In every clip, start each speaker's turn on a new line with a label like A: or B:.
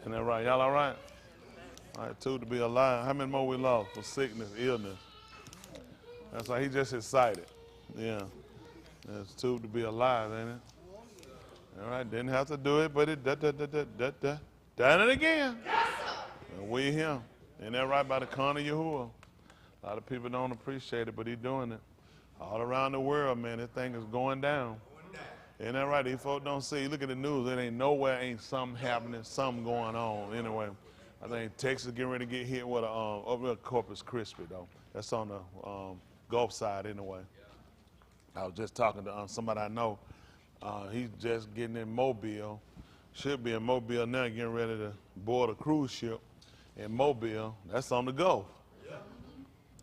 A: Isn't that right? Y'all all right? All right, two, to be alive. How many more we lost for sickness, illness? That's why he just excited. Yeah. It's two, to be alive, ain't it? All right, didn't have to do it, but it done it again. Yes, sir. And we him. Ain't that right by the corner of Yahuwah? A lot of people don't appreciate it, but he's doing it. All around the world, man, this thing is going down. Ain't that right? These folks don't see. Look at the news. It ain't nowhere, ain't something happening, something going on. Anyway, I think Texas getting ready to get hit with a over Corpus Christi, though. That's on the Gulf side, anyway. I was just talking to somebody I know. He's just getting in Mobile. Should be in Mobile now, getting ready to board a cruise ship in Mobile. That's on the Gulf.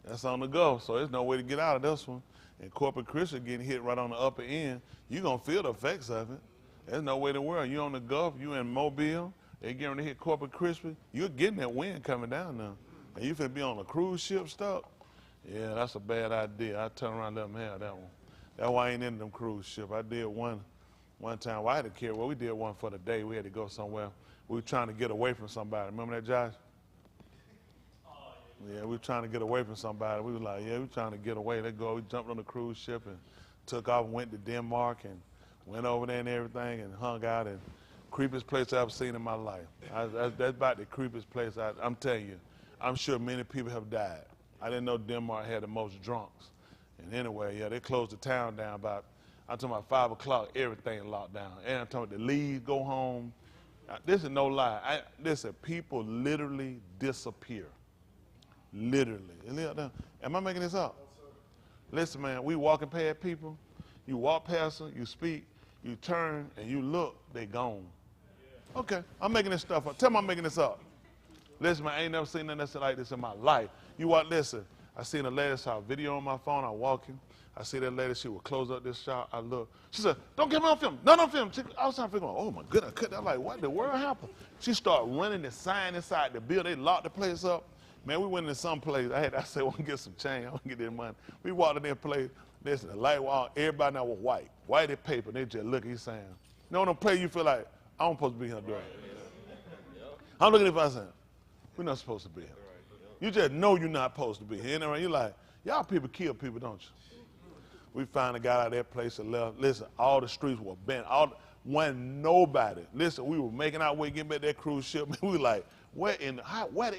A: That's on the Gulf, so there's no way to get out of this one. And Corpus Christi getting hit right on the upper end, you're going to feel the effects of it. There's no way in the world. You're on the Gulf, you in Mobile, they're getting ready to hit Corpus Christi, you're getting that wind coming down now. And you finna be on a cruise ship stuck? Yeah, that's a bad idea. I turn around and let them have that one. That's why I ain't in them cruise ship. I did one time. Well, I had to carry, well, we did one for the day. We had to go somewhere. We were trying to get away from somebody. Remember that, Josh? Yeah, we were trying to get away from somebody. We were like, yeah, we were trying to get away. Let's go. We jumped on the cruise ship and took off and went to Denmark and went over there and everything and hung out. And creepiest place I've seen in my life. That's about the creepiest place. I'm telling you, I'm sure many people have died. I didn't know Denmark had the most drunks. And anyway, yeah, they closed the town down about, I'm talking about 5 o'clock, everything locked down. And I'm talking about the leaves go home. This is no lie. Listen, people literally disappear. Literally. Am I making this up? Listen, man, we walking past people. You walk past them, you speak, you turn, and you look, they gone. Okay, I'm making this stuff up. Tell me I'm making this up. Listen, man, I ain't never seen nothing like this in my life. You walk, listen, I seen a lady, saw a video on my phone, I'm walking. I see that lady, she would close up this shop. I look. She said, don't get me on film. No, don't film. I was trying to figure out, oh, my goodness. I'm like, what in the world happened? She started running the sign inside the building. They locked the place up. Man, we went into some place. I said, I want to get some change. I want to get this money. We walked in there place. Listen, the light wall, everybody now was white. White and paper. They just look, he's saying, no, don't play. You feel like, I'm supposed to be here doing it. I'm looking at the saying, we're not supposed to be here. You just know you're not supposed to be here. You're like, y'all people kill people, don't you? We finally got out of that place and left. Listen, all the streets were bent. Wasn't nobody. Listen, we were making our way getting back that cruise ship. We were like, where did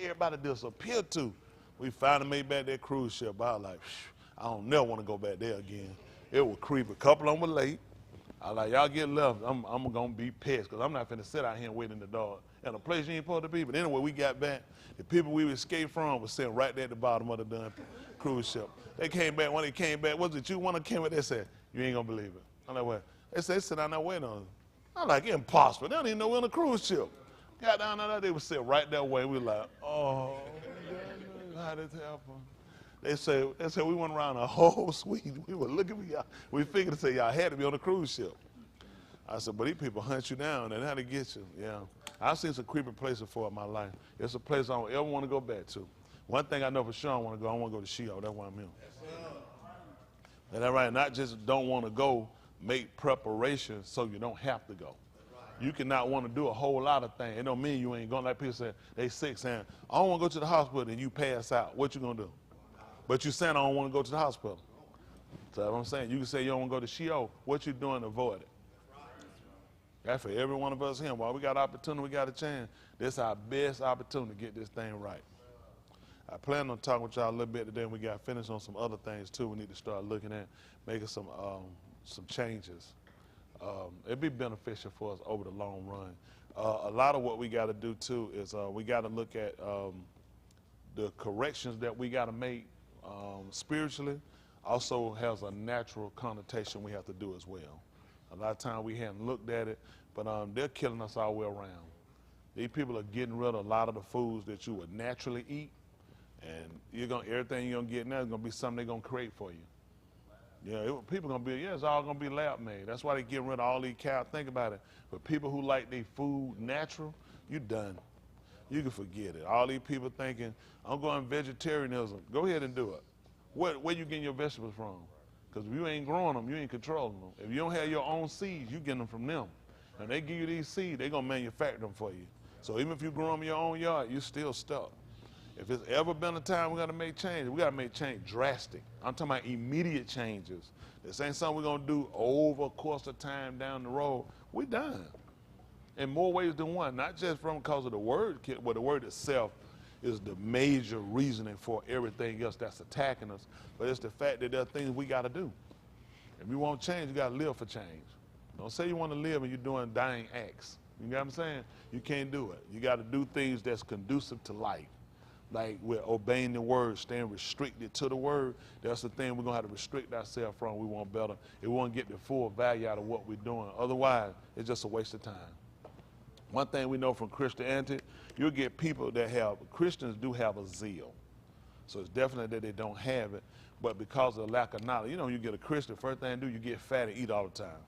A: everybody disappear to? We finally made back that cruise ship. I was like, I don't never want to go back there again. It was creepy. A couple of them were late. I was like, y'all get left. I'm going to be pissed because I'm not finna sit out here and wait in the dark. And a place you ain't supposed to be. But anyway, we got back. The people we escaped from were sitting right there at the bottom of the damn cruise ship. They came back. When they came back, was it you? One of them came back, they said, you ain't going to believe it. I'm like, what? They said, sit down there waiting on us. I'm like, impossible. They don't even know we're on a cruise ship. Got down there, they would sit right that way. We were like, oh, how did this happen? They said we went around a whole suite. We were looking for y'all. We figured to say y'all had to be on a cruise ship. I said, but these people hunt you down and how to get you. Yeah. I've seen some creepy places before in my life. It's a place I don't ever want to go back to. One thing I know for sure I want to go to Sheol. That's why I'm here. And that's right. Not just don't want to go, make preparations so you don't have to go. You cannot want to do a whole lot of things. It don't mean you ain't going. Like people say, they sick saying, I don't want to go to the hospital, and you pass out. What you going to do? But you saying I don't want to go to the hospital. So that's what I'm saying. You can say you don't want to go to Sheol. What you doing to avoid it? That's for every one of us here. While we got opportunity, we got a chance. This is our best opportunity to get this thing right. I plan on talking with y'all a little bit today, and we got finished on some other things too. We need to start looking at making some changes. It'd be beneficial for us over the long run. A lot of what we got to do too is we got to look at the corrections that we got to make spiritually. Also has a natural connotation we have to do as well. A lot of times we haven't looked at it, but they're killing us all the way around. These people are getting rid of a lot of the foods that you would naturally eat, and everything you're gonna get now is gonna be something they're gonna create for you. Yeah, people gonna be, it's all gonna be lab made. That's why they getting rid of all these cows. Think about it. But people who like their food natural, you done. You can forget it. All these people thinking, I'm going vegetarianism. Go ahead and do it. Where you getting your vegetables from? Because if you ain't growing them, you ain't controlling them. If you don't have your own seeds, you getting them from them. And they give you these seeds, they're going to manufacture them for you. So even if you grow them in your own yard, you're still stuck. If it's ever been a time we got to make change, we got to make change drastic. I'm talking about immediate changes. This ain't something we're going to do over a course of time down the road. We're done. In more ways than one, not just from because of the word, but the word itself is the major reasoning for everything else that's attacking us. But it's the fact that there are things we got to do. If you want change, you got to live for change. Don't say you want to live and you're doing dying acts. You know what I'm saying? You can't do it. You got to do things that's conducive to life. Like we're obeying the word, staying restricted to the word. That's the thing we're going to have to restrict ourselves from. We want better. It won't get the full value out of what we're doing. Otherwise, it's just a waste of time. One thing we know from Christianity, you'll get people that have, Christians do have a zeal. So it's definitely that they don't have it. But because of the lack of knowledge, you know, you get a Christian, first thing you do, you get fat and eat all the time.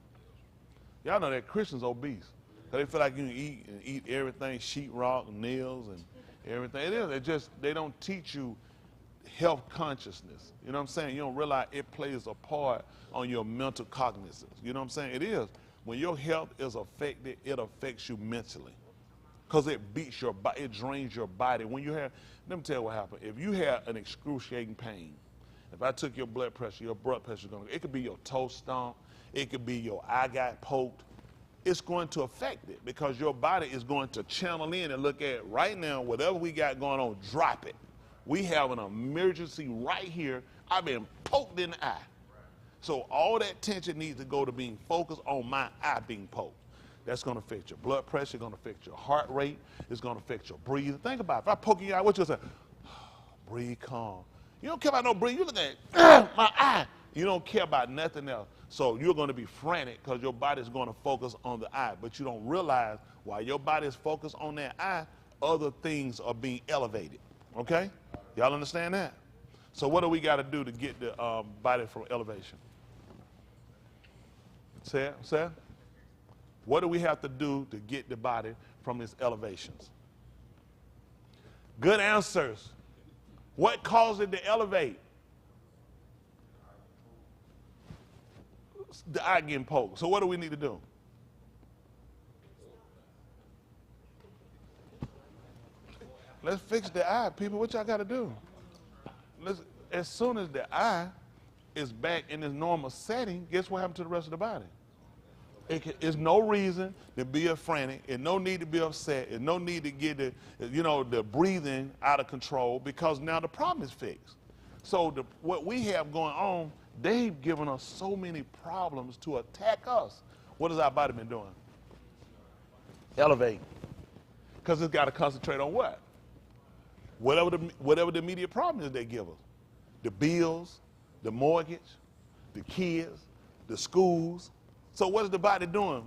A: Y'all know that Christians obese. They feel like you can eat everything, sheetrock, nails, and everything. It is. It just, they don't teach you health consciousness. You know what I'm saying? You don't realize it plays a part on your mental cognizance. You know what I'm saying? It is. When your health is affected, it affects you mentally. Because it beats your body, it drains your body. When you have, let me tell you what happened. If you have an excruciating pain, if I took your blood pressure is going to, it could be your toe stomp, it could be your eye got poked. It's going to affect it because your body is going to channel in and look at right now, whatever we got going on, drop it. We have an emergency right here. I've been poked in the eye. So all that tension needs to go to being focused on my eye being poked. That's going to affect your blood pressure, going to affect your heart rate, it's going to affect your breathing. Think about it. If I poke in your eye, what you say? Breathe calm. You don't care about no breathing. You look at my eye. You don't care about nothing else. So you're going to be frantic because your body is going to focus on the eye. But you don't realize while your body is focused on that eye, other things are being elevated. Okay? Y'all understand that? So what do we got to do to get the body from elevation? Say it. What do we have to do to get the body from its elevations? Good answers. What caused it to elevate? The eye getting poked. So what do we need to do? Let's fix the eye, people. What y'all got to do? As soon as the eye is back in its normal setting, guess what happened to the rest of the body? It's no reason to be frantic. There's no need to be upset. There's no need to get the breathing out of control because now the problem is fixed. So what we have going on, they've given us so many problems to attack us. What has our body been doing? Elevate. Because it's got to concentrate on what? Whatever the immediate problem is they give us. The bills, the mortgage, the kids, the schools. So what is the body doing?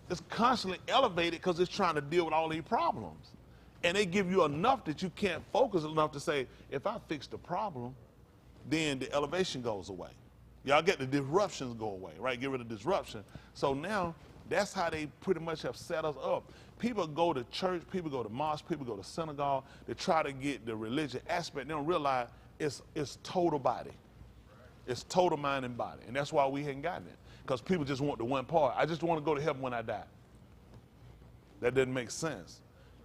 A: It's constantly elevated because it's trying to deal with all these problems. And they give you enough that you can't focus enough to say, if I fix the problem, then the elevation goes away. Y'all get the disruptions go away, right? Get rid of disruption. So now that's how they pretty much have set us up. People go to church, people go to mosque, people go to synagogue. They try to get the religious aspect. They don't realize it's total body. It's total mind and body. And that's why we haven't gotten it. Because people just want the one part. I just want to go to heaven when I die. That doesn't make sense.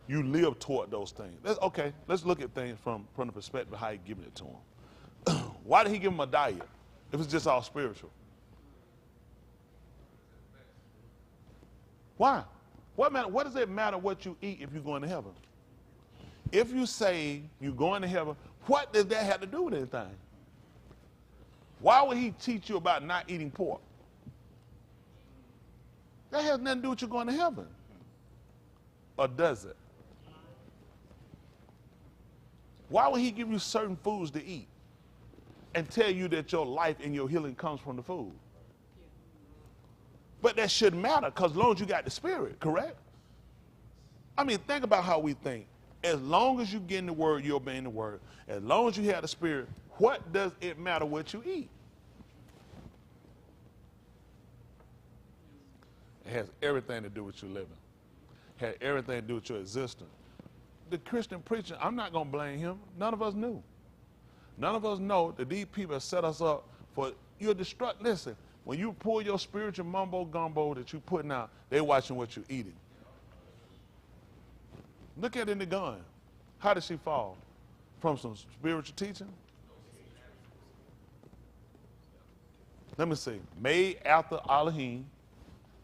A: You live toward those things. Let's look at things from the perspective of how he's giving it to them. Why did he give them a diet if it's just all spiritual? Why? What does it matter what you eat if you're going to heaven? If you say you're going to heaven, what does that have to do with anything? Why would he teach you about not eating pork? That has nothing to do with you going to heaven. Or does it? Why would he give you certain foods to eat and tell you that your life and your healing comes from the food? But that shouldn't matter because as long as you got the spirit, correct? I mean, think about how we think. As long as you get in the word, you're obeying the word. As long as you have the spirit, what does it matter what you eat? It has everything to do with your living. It has everything to do with your existence. The Christian preacher, I'm not going to blame him. None of us knew. None of us know that these people have set us up for your destruct. Listen, when you pull your spiritual mumbo gumbo that you're putting out, they're watching what you're eating. Look at it in the gun. How did she fall? From some spiritual teaching? Let me see. Made after Elohim,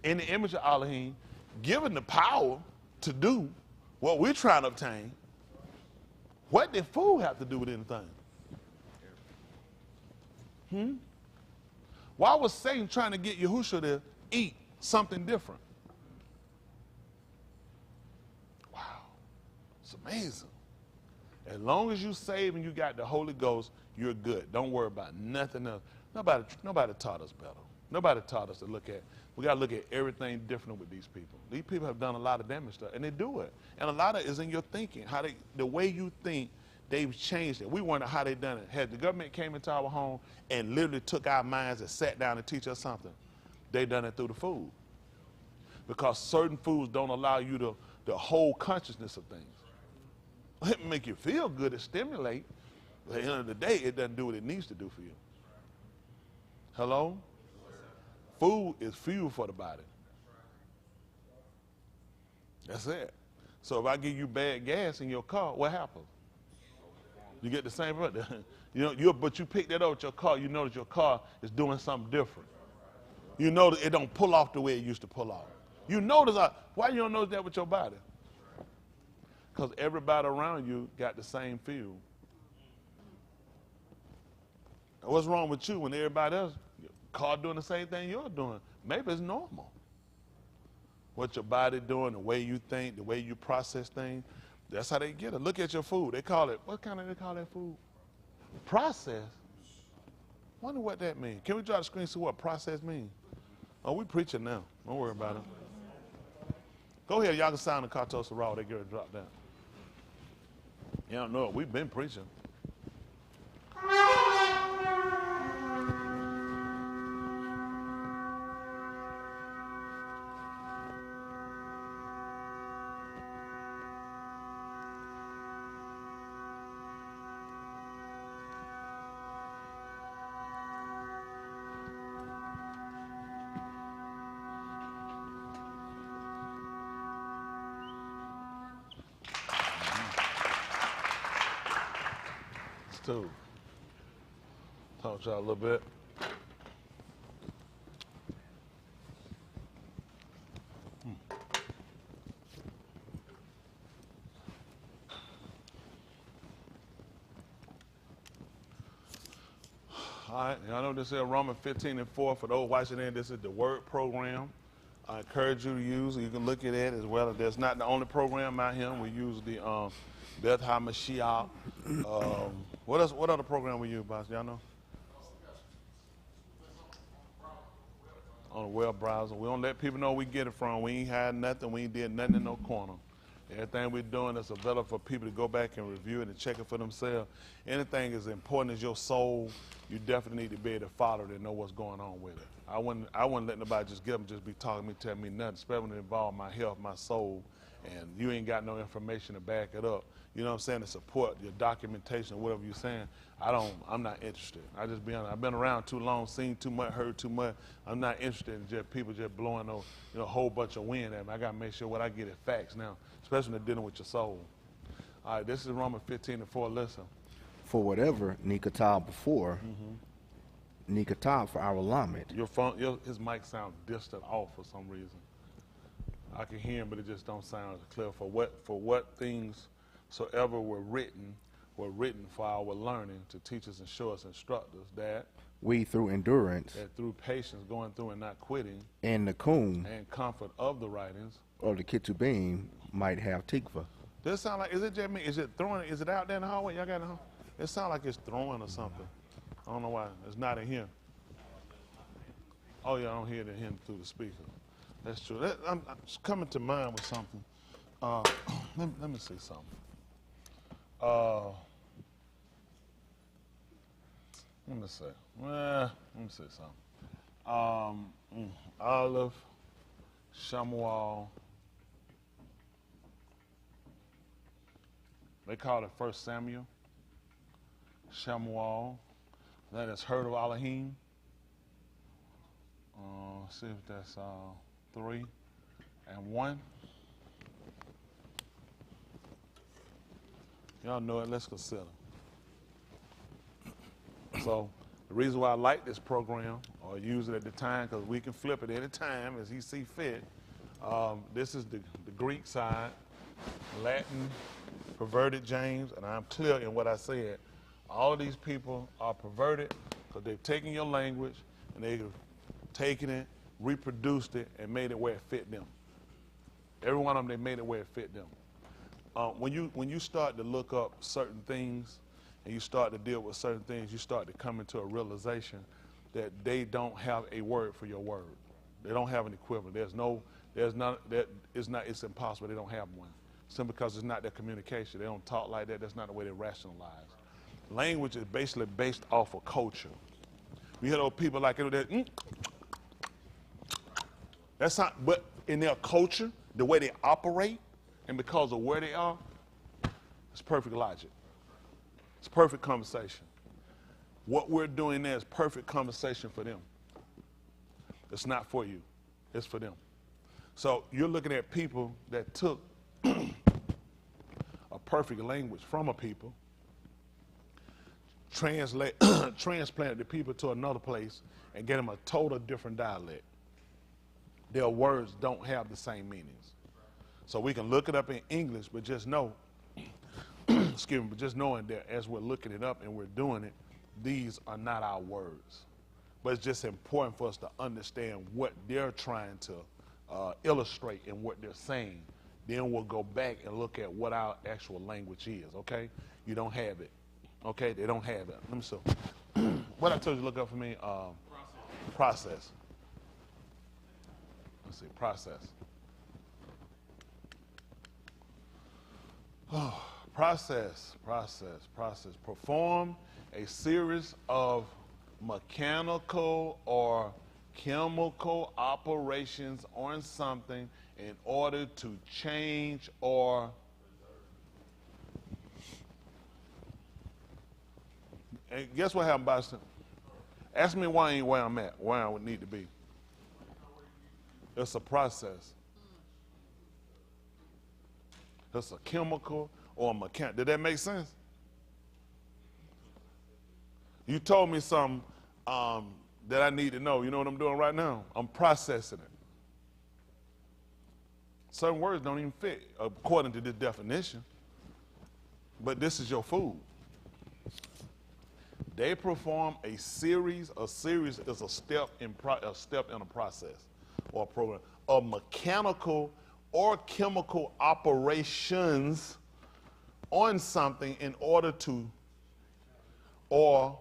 A: in the image of Elohim, given the power to do what we're trying to obtain. What did food have to do with anything? Why was Satan trying to get Yahushua to eat something different? Wow. It's amazing. As long as you save and you got the Holy Ghost, you're good. Don't worry about nothing else. Nobody taught us better. Nobody taught us to look at. We got to look at everything different with these people. These people have done a lot of damage stuff, and they do it. And a lot of it is in your thinking. The way you think, they've changed it. We wonder how they done it. Had the government came into our home and literally took our minds and sat down and teach us something, they done it through the food. Because certain foods don't allow you to the whole consciousness of things. It make you feel good, it stimulate, but at the end of the day, it doesn't do what it needs to do for you. Hello? Food is fuel for the body. That's it. So if I give you bad gas in your car, what happens? You get the same, but you pick that up with your car, you notice your car is doing something different. You notice it don't pull off the way it used to pull off. You notice, why you don't notice that with your body? Because everybody around you got the same fuel. What's wrong with you when everybody else, car doing the same thing you're doing? Maybe it's normal. What your body doing, the way you think, the way you process things, that's how they get it. Look at your food. They call it, what kind of they call that food? Process. Wonder what that means. Can we try to screen and see what process means? Oh, we preaching now. Don't worry about it. Go ahead, y'all can sound the Kartos raw. They get ready to drop down. You don't know it. We've been preaching. Too. Talk to y'all a little bit. All right, y'all know this is Romans 15:4 for those watching in. This is the Word program. I encourage you to use it. You can look at it as well. That's not the only program out here. We use the Beth HaMashiach. What else? What other program we use, boss? Y'all know? On the web browser. We don't let people know where we get it from. We ain't had nothing. We ain't did nothing in no corner. Everything we're doing is available for people to go back and review it and check it for themselves. Anything as important as your soul, you definitely need to be able to follow it and know what's going on with it. I wouldn't let nobody just get them, just be talking to me, telling me nothing, especially when it involves my health, my soul, and you ain't got no information to back it up. You know what I'm saying? To support your documentation or whatever you're saying. I'm not interested. I just be honest. I've been around too long, seen too much, heard too much. I'm not interested in just people just blowing a whole bunch of wind at me. I got to make sure what I get is facts now, especially when they're dealing with your soul. All right, this is Romans 15:4. Listen.
B: For whatever Nikatab before, Nikatab for our Lamed.
A: Your phone, his mic sounds distant off for some reason. I can hear him, but it just don't sound clear. For what things soever were written for our learning, to teach us and show us, instruct us, that
B: we through endurance,
A: that through patience, going through and not quitting,
B: and Nakum,
A: and comfort of the writings
B: of the Ketubim might have Tikva.
A: Does it sound like, is it just me? Is it throwing? Is it out there in the hallway? Y'all got in the hallway? It sounds like it's throwing or something. I don't know why. It's not in here. Oh yeah, I don't hear it in here through the speaker. That's true. I'm coming to mind with something. Let me see something. Let me see. Let me see something. Olive, Shamuel. They call it 1 Samuel. Shamuel. That is heard of Elohim. See if that's 3 and 1. Y'all know it. Let's consider. So the reason why I like this program or use it at the time, because we can flip it any time as he see fit. This is the Greek side, Latin, perverted James, and I'm clear in what I said. All of these people are perverted because they've taken your language and they've taken it, reproduced it, and made it where it fit them. Every one of them, they made it where it fit them. When you start to look up certain things and you start to deal with certain things, you start to come into a realization that they don't have a word for your word. They don't have an equivalent. It's impossible. They don't have one. Simply because it's not their communication. They don't talk like that. That's not the way they rationalize. Language is basically based off of culture. We hear those people like that. That's not, but in their culture, the way they operate, and because of where they are, it's perfect logic. It's perfect conversation. What we're doing there is perfect conversation for them. It's not for you. It's for them. So you're looking at people that took a perfect language from a people, transplanted the people to another place, and get them a total different dialect. Their words don't have the same meanings. So we can look it up in English, but just know, excuse me, but just knowing that as we're looking it up and we're doing it, these are not our words. But it's just important for us to understand what they're trying to illustrate and what they're saying. Then we'll go back and look at what our actual language is, okay? You don't have it, okay? They don't have it. Let me see. What I told you to look up for me, process. Let's see, process. Oh, process. Perform a series of mechanical or chemical operations on something in order to change or and guess what happened, Boston? Ask me why I ain't where I'm at, where I would need to be. It's a process. It's a chemical or a mechanical. Did that make sense? You told me something that I need to know. You know what I'm doing right now? I'm processing it. Certain words don't even fit according to this definition. But this is your food. They perform a series. A series is a step in a process or a program of mechanical or chemical operations on something in order to, or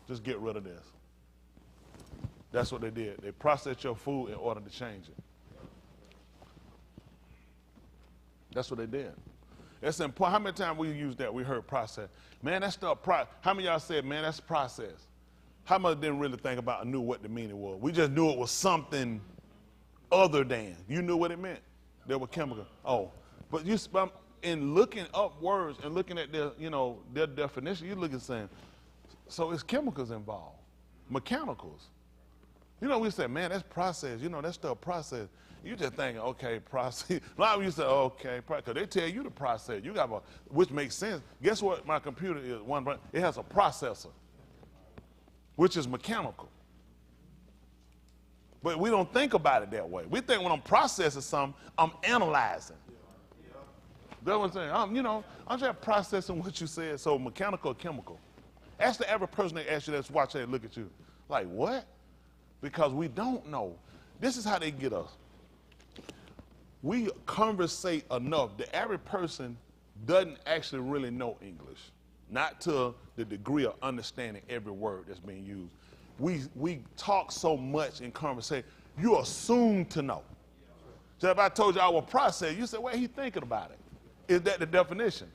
A: just get rid of this. That's what they did. They processed your food in order to change it. That's what they did. It's important. How many times we use that? We heard process. Man, that's stuff. How many of y'all said, man, that's process? How much didn't really think about and knew what the meaning was? We just knew it was something other than. You knew what it meant. There were chemical. Oh, but you in looking up words and looking at their, their definition, you look at saying, so it's chemicals involved, mechanicals. We say, man, that's process. That's stuff process. You just thinking, okay, process. A lot of you say, okay, because they tell you to process. You got which makes sense. Guess what? My computer is it has a processor, which is mechanical. But we don't think about it that way. We think when I'm processing something, I'm analyzing. That's what I'm saying. I'm just processing what you said. So mechanical or chemical. Ask the average person that asks you that's watching and look at you. Like, what? Because we don't know. This is how they get us. We conversate enough. The average person doesn't actually really know English. Not to the degree of understanding every word that's being used. We talk so much in conversation, you assume to know. So if I told you I will process, you say, well, he's thinking about it. Is that the definition?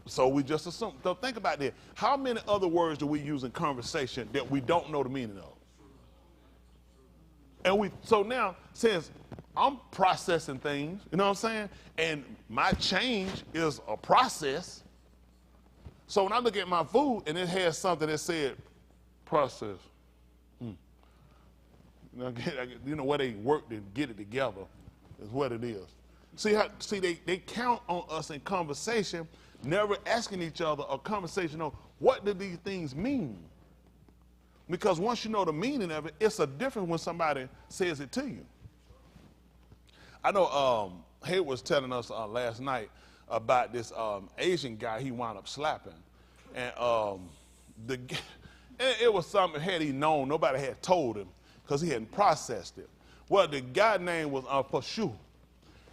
A: So we just assume. So think about this. How many other words do we use in conversation that we don't know the meaning of? And so now, since I'm processing things, you know what I'm saying? And my change is a process. So when I look at my food and it has something that said process, where they work to get it together is what it is. See, they count on us in conversation, never asking each other a conversation on what do these things mean? Because once you know the meaning of it, it's a difference when somebody says it to you. I know Hay was telling us last night about this Asian guy he wound up slapping. And it was something had he known, nobody had told him because he hadn't processed it. Well, the guy's name was Pashu.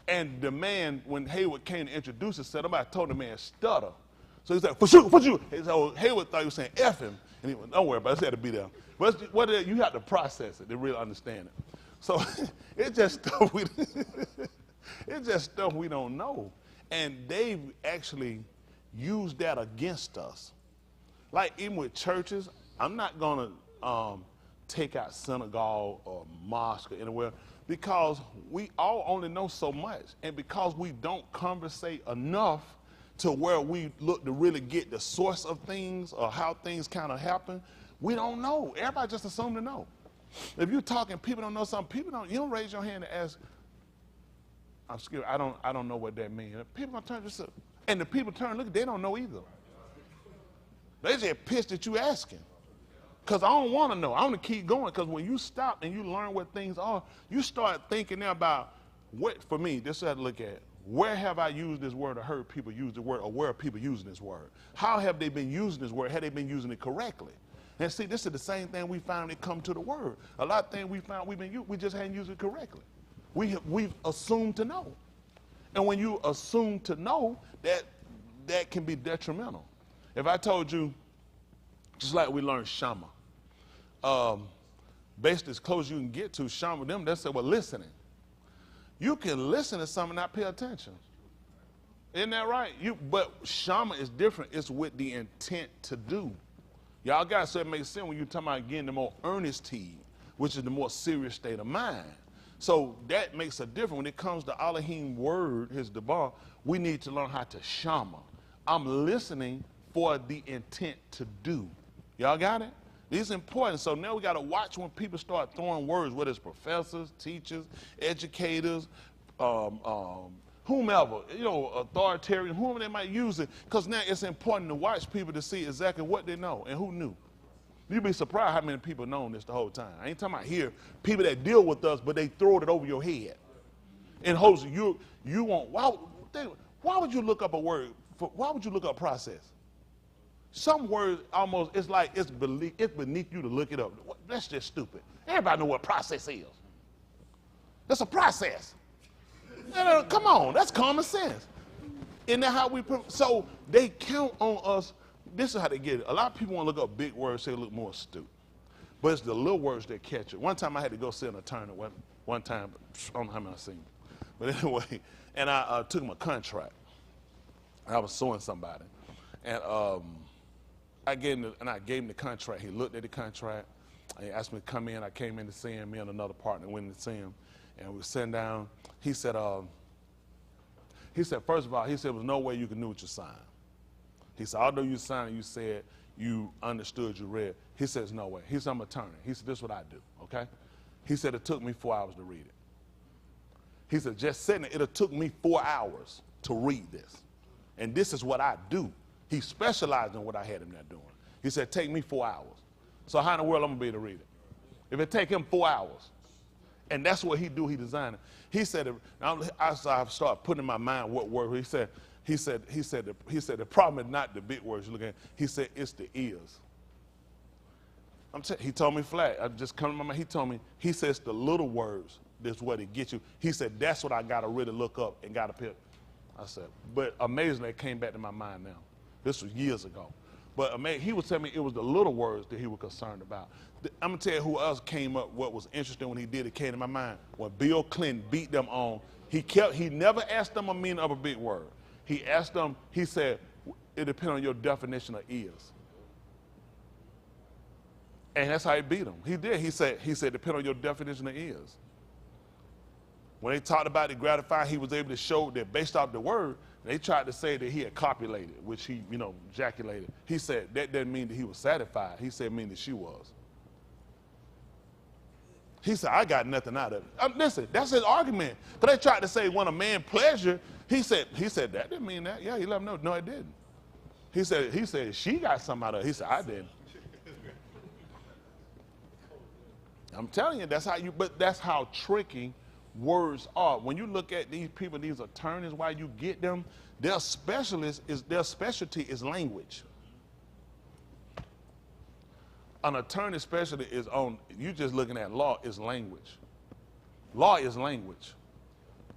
A: And the man, when Hayward came to introduce himself, somebody told the man stutter. So he said, Pashu, Pashu. So Hayward thought he was saying F him. And he went, don't worry about it, it had to be there. But you have to process it to really understand it. So it's just stuff we don't know. And they've actually used that against us. Like even with churches, I'm not going to take out synagogue or mosque or anywhere because we all only know so much. And because we don't conversate enough to where we look to really get the source of things or how things kind of happen, we don't know. Everybody just assume to know. If you're talking, people don't know something, you don't raise your hand and ask, I'm scared, I don't know what that means. People don't turn just, and the people turn, look, they don't know either. They just pissed at you asking. Because I don't want to know. I want to keep going. Because when you stop and you learn what things are, you start thinking about what, for me, this is how to look at it. Where have I used this word or heard people use the word, or where are people using this word? How have they been using this word? Have they been using it correctly? And see, this is the same thing we found when it come to the word. A lot of things we found we just hadn't used it correctly. We've assumed to know. And when you assume to know, that can be detrimental. If I told you, just like we learned Shama, based as close as you can get to Shama, them, they say, well, listening. You can listen to something and not pay attention. Isn't that right? But Shama is different. It's with the intent to do. Y'all got to say it makes sense when you're talking about getting the more earnest heed, which is the more serious state of mind. So that makes a difference. When it comes to Elohim word, his debar, we need to learn how to Shama. I'm listening for the intent to do. Y'all got it? This is important. So now we got to watch when people start throwing words, whether it's professors, teachers, educators, whomever, authoritarian, whomever they might use it, because now it's important to watch people to see exactly what they know and who knew. You'd be surprised how many people known this the whole time. I ain't talking about here, people that deal with us, but they throw it over your head. And Jose, you want, why would you look up a word? Why would you look up process? Some words almost, it's like it's beneath you to look it up. That's just stupid. Everybody know what process is. That's a process. Come on, that's common sense. Isn't that how so they count on us. This is how they get it. A lot of people want to look up big words, say they look more astute. But it's the little words that catch it. One time I had to go see an attorney, one time, I don't know how many I've seen. But anyway, and I took him a contract. I was suing somebody. And I gave him the contract. He looked at the contract. He asked me to come in. I came in to see him. Me and another partner went in to see him. And we were sitting down. He said, first of all, he said, there was no way you could know what you signed. He said, although you signed, you said you understood, you read. He said, there's no way. He said, I'm an attorney. He said, this is what I do, okay? He said, it took me 4 hours to read it. He said, just sitting it took me 4 hours to read this. And this is what I do. He specialized in what I had him there doing. He said, take me 4 hours. So how in the world I'm going to be able to read it? If it take him 4 hours. And that's what he do, he designed it. He said, I started putting in my mind what word. He said the problem is not the big words you're looking at. He said, it's the ears. He told me flat. I just come to my mind. He told me, he says the little words, that's what it gets you. He said, that's what I got to really look up and got to pick. I said, but amazingly, it came back to my mind now. This was years ago. But he was telling me it was the little words that he was concerned about. I'm going to tell you who else came up, what was interesting when he did it came to my mind. When Bill Clinton beat them on, he never asked them a meaning of a big word. He asked them, he said, it depends on your definition of ears. And that's how he beat them. He did. He said, depend on your definition of ears. When they talked about the gratifying, he was able to show that based off the word, they tried to say that he had copulated, which he, ejaculated. He said that doesn't mean that he was satisfied. He said it mean that she was. He said, I got nothing out of it. Listen, that's his argument. Because they tried to say when a man pleasure, he said, that didn't mean that. Yeah, he let him know. No, it didn't. He said, she got something out of it. He said, I didn't. I'm telling you, but that's how tricky words are. When you look at these people, these attorneys, why you get them, their specialty is language. An attorney's specialty is on, you just looking at law, is language. Law is language.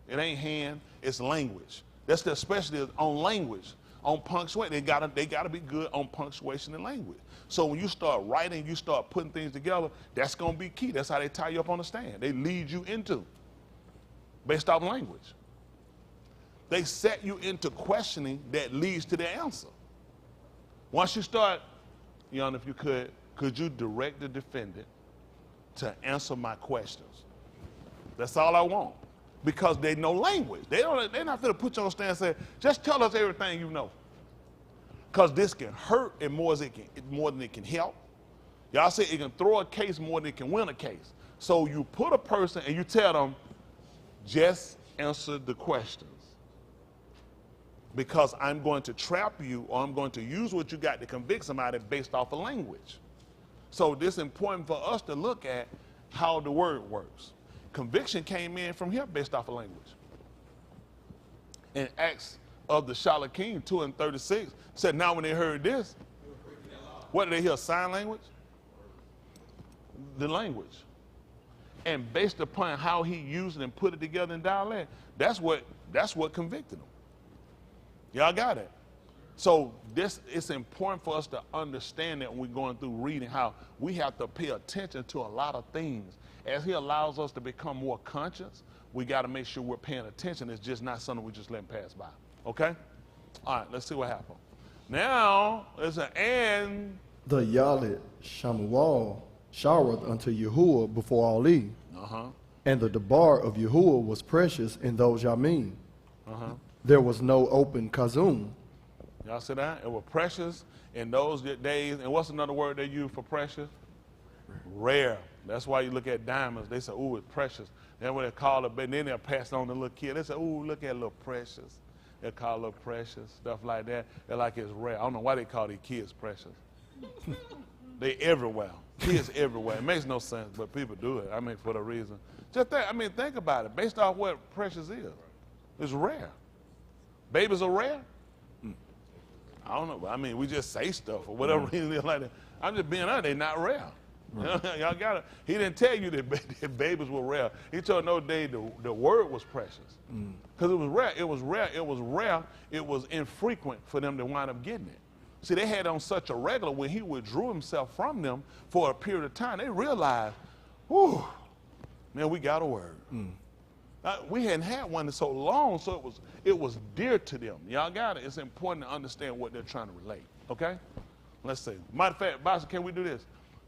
A: It ain't hand, it's language. That's their specialty, is on language, on punctuation. They gotta be good on punctuation and language. So when you start writing, you start putting things together, that's gonna be key. That's how they tie you up on the stand. They lead you into, based off language. They set you into questioning that leads to the answer. Once you start, if you could you direct the defendant to answer my questions? That's all I want. Because they know language. They're not going to put you on the stand and say, just tell us everything you know. Because this can hurt and more than it can help. Y'all say it can throw a case more than it can win a case. So you put a person and you tell them, just answer the questions. Because I'm going to trap you, or I'm going to use what you got to convict somebody based off of language. So this is important for us to look at how the word works. Conviction came in from here based off of language. In Acts of the Charlotte King 2:36 said, now when they heard this, what did they hear? Sign language? The language. And based upon how he used it and put it together in dialect, that's what convicted him. Y'all got it? So it's important for us to understand that when we're going through reading, how we have to pay attention to a lot of things. As he allows us to become more conscious, we got to make sure we're paying attention. It's just not something we just let pass by. Okay? All right, let's see what happened. Now, there's an and.
C: The Yalit Shamuel showered unto Yahuwah before Ali. And the debar of Yahuwah was precious in those Yamin. There was no open kazum.
A: Y'all see that? It was precious in those days. And what's another word they use for precious? Rare. That's why you look at diamonds. They say, ooh, it's precious. Then when they call it, then they'll pass it on to the little kid. They say, ooh, look at little precious. They'll call it little precious, stuff like that. They're like it's rare. I don't know why they call these kids precious. They everywhere. Kids everywhere. It makes no sense, but people do it. For the reason. Think about it. Based off what precious is. It's rare. Babies are rare? I don't know. We just say stuff for whatever reason they're like that. I'm just being honest, they're not rare. Right. Y'all got it. He didn't tell you that babies were rare. He told no day the word was precious. Because it was rare. It was rare. It was rare. It was infrequent for them to wind up getting it. See, they had on such a regular, when he withdrew himself from them for a period of time, they realized, whew, man, we got a word. We hadn't had one in so long, so it was dear to them. Y'all got it? It's important to understand what they're trying to relate, okay? Let's see. Matter of fact, Boston, can we do this?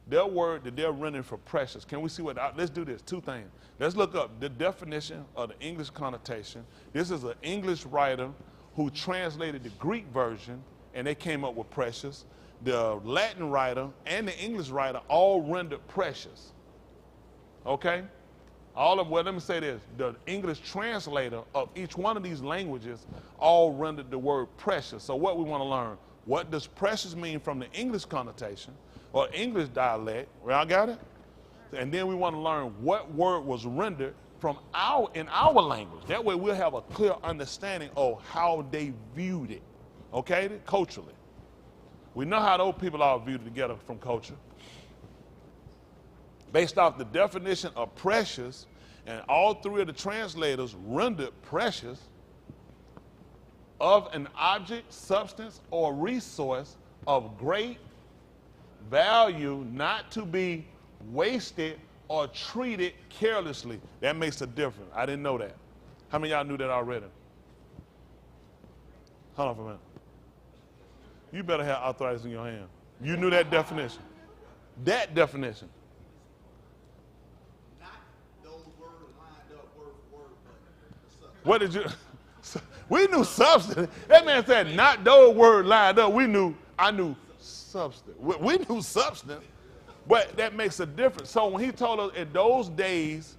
A: Their word that they're rendering for precious. Can we see let's do this, two things. Let's look up the definition of the English connotation. This is an English writer who translated the Greek version, and they came up with precious. The Latin writer and the English writer all rendered precious, okay? Let me say this, the English translator of each one of these languages all rendered the word precious. So what we want to learn, what does precious mean from the English connotation or English dialect? Y'all got it? And then we want to learn what word was rendered in our language. That way we'll have a clear understanding of how they viewed it, okay, culturally. We know how those people all viewed it together from culture. Based off the definition of precious, and all three of the translators rendered precious of an object, substance, or resource of great value, not to be wasted or treated carelessly. That makes a difference. I didn't know that. How many of y'all knew that already? Hold on for a minute. You better have arthritis in your hand. You knew that definition. That definition. What did you? We knew substance. That man said, not those words lined up. I knew substance. We knew substance, But that makes a difference. So when he told us in those days,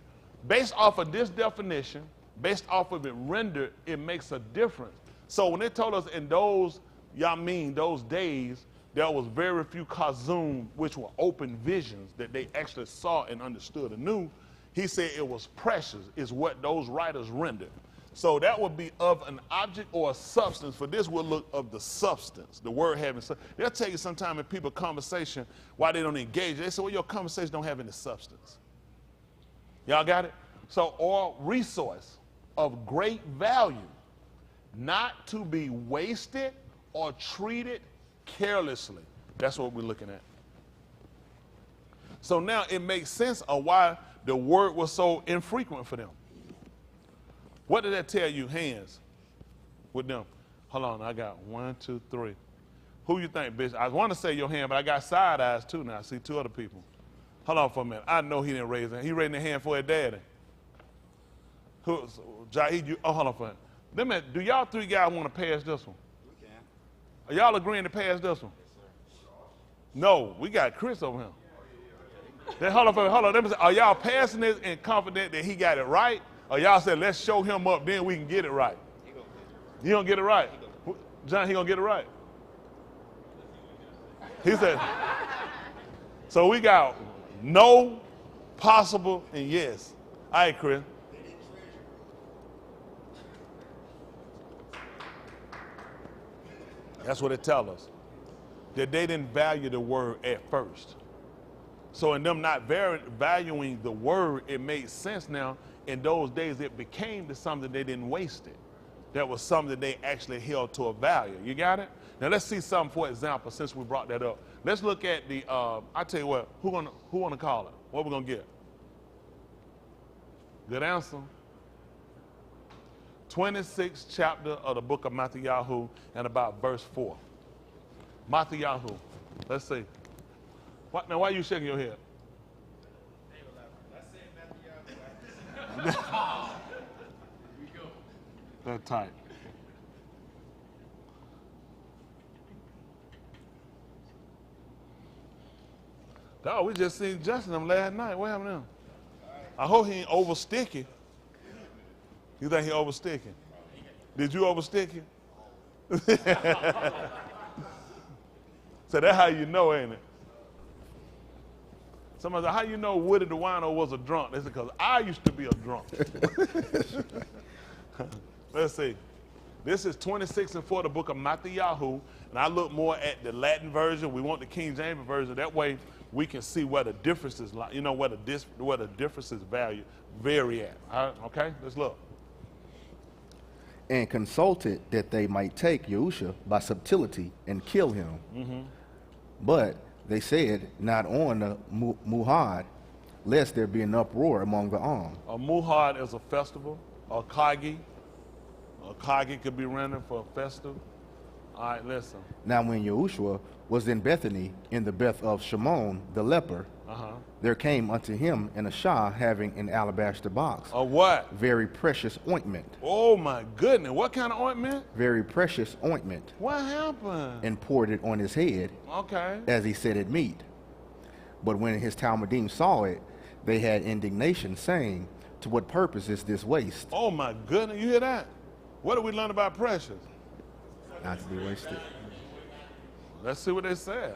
A: based off of this definition, based off of it rendered, it makes a difference. So when they told us in those, those days, there was very few kazum, which were open visions that they actually saw and understood and knew. He said it was precious, is what those writers rendered. So that would be of an object or a substance. For this, we'll look of the substance, the word having. They'll tell you sometime in people's conversation why they don't engage. They say, well, your conversation don't have any substance. Y'all got it? So, or resource of great value, not to be wasted or treated carelessly. That's what we're looking at. So now it makes sense of why the word was so infrequent for them. What did that tell you, hands, with them? Hold on, I got 1, 2, 3. Who you think, bitch? I want to say your hand, but I got side eyes too now. I see 2 other people. Hold on for a minute. I know he didn't raise it. He raised his hand for his daddy. Jahid, hold on for a minute. Do y'all 3 guys want to pass this one? We can. Are y'all agreeing to pass this one? Yes, sir. No, we got Chris over here. Hold on for a minute. Hold on. Are y'all passing this and confident that he got it right? Or y'all said, let's show him up, then we can get it right? He gonna get it right. John, he gonna get it right. He said, so we got no, possible, and yes. All right, Chris. That's what it tells us. That they didn't value the word at first. So in them not valuing the word, it made sense now. In those days, it became to something they didn't waste it. That was something they actually held to a value. You got it? Now let's see something, for example, since we brought that up. Let's look at the, I tell you what, who wanna call it? What we gonna get? Good answer. 26th chapter of the book of Matthew, and about verse 4. Matthew, let's see. Now why are you shaking your head? That's tight. Dog, we just seen Justin them last night. What happened to him? I hope he ain't oversticking. You think he oversticking? Did you overstick him? So that's how you know, ain't it? Somebody said, how you know Woody the wino was a drunk? They said, because I used to be a drunk. Let's see. This is 26 and 4, the book of Matthew, and I look more at the Latin version. We want the King James version. That way we can see where the differences, where the differences vary at. All right, okay, let's look.
B: And consulted that they might take Yahusha by subtlety and kill him. Mm-hmm. But they said, not on the Muhad, lest there be an uproar among the armed.
A: A Muhad is a festival. A Kagi. A Kagi could be rendered for a festival. All right, listen.
B: Now when Yahushua was in Bethany, in the Beth of Shamaym the leper, there came unto him in a Shah having an alabaster box.
A: A what?
B: Very precious ointment.
A: Oh my goodness, what kind of ointment?
B: Very precious ointment.
A: What happened?
B: And poured it on his head, as he said it meet. But when his Talmudim saw it, they had indignation, saying, to what purpose is this waste?
A: Oh my goodness, you hear that? What do we learn about precious?
B: Not to be wasted.
A: Let's see what they said.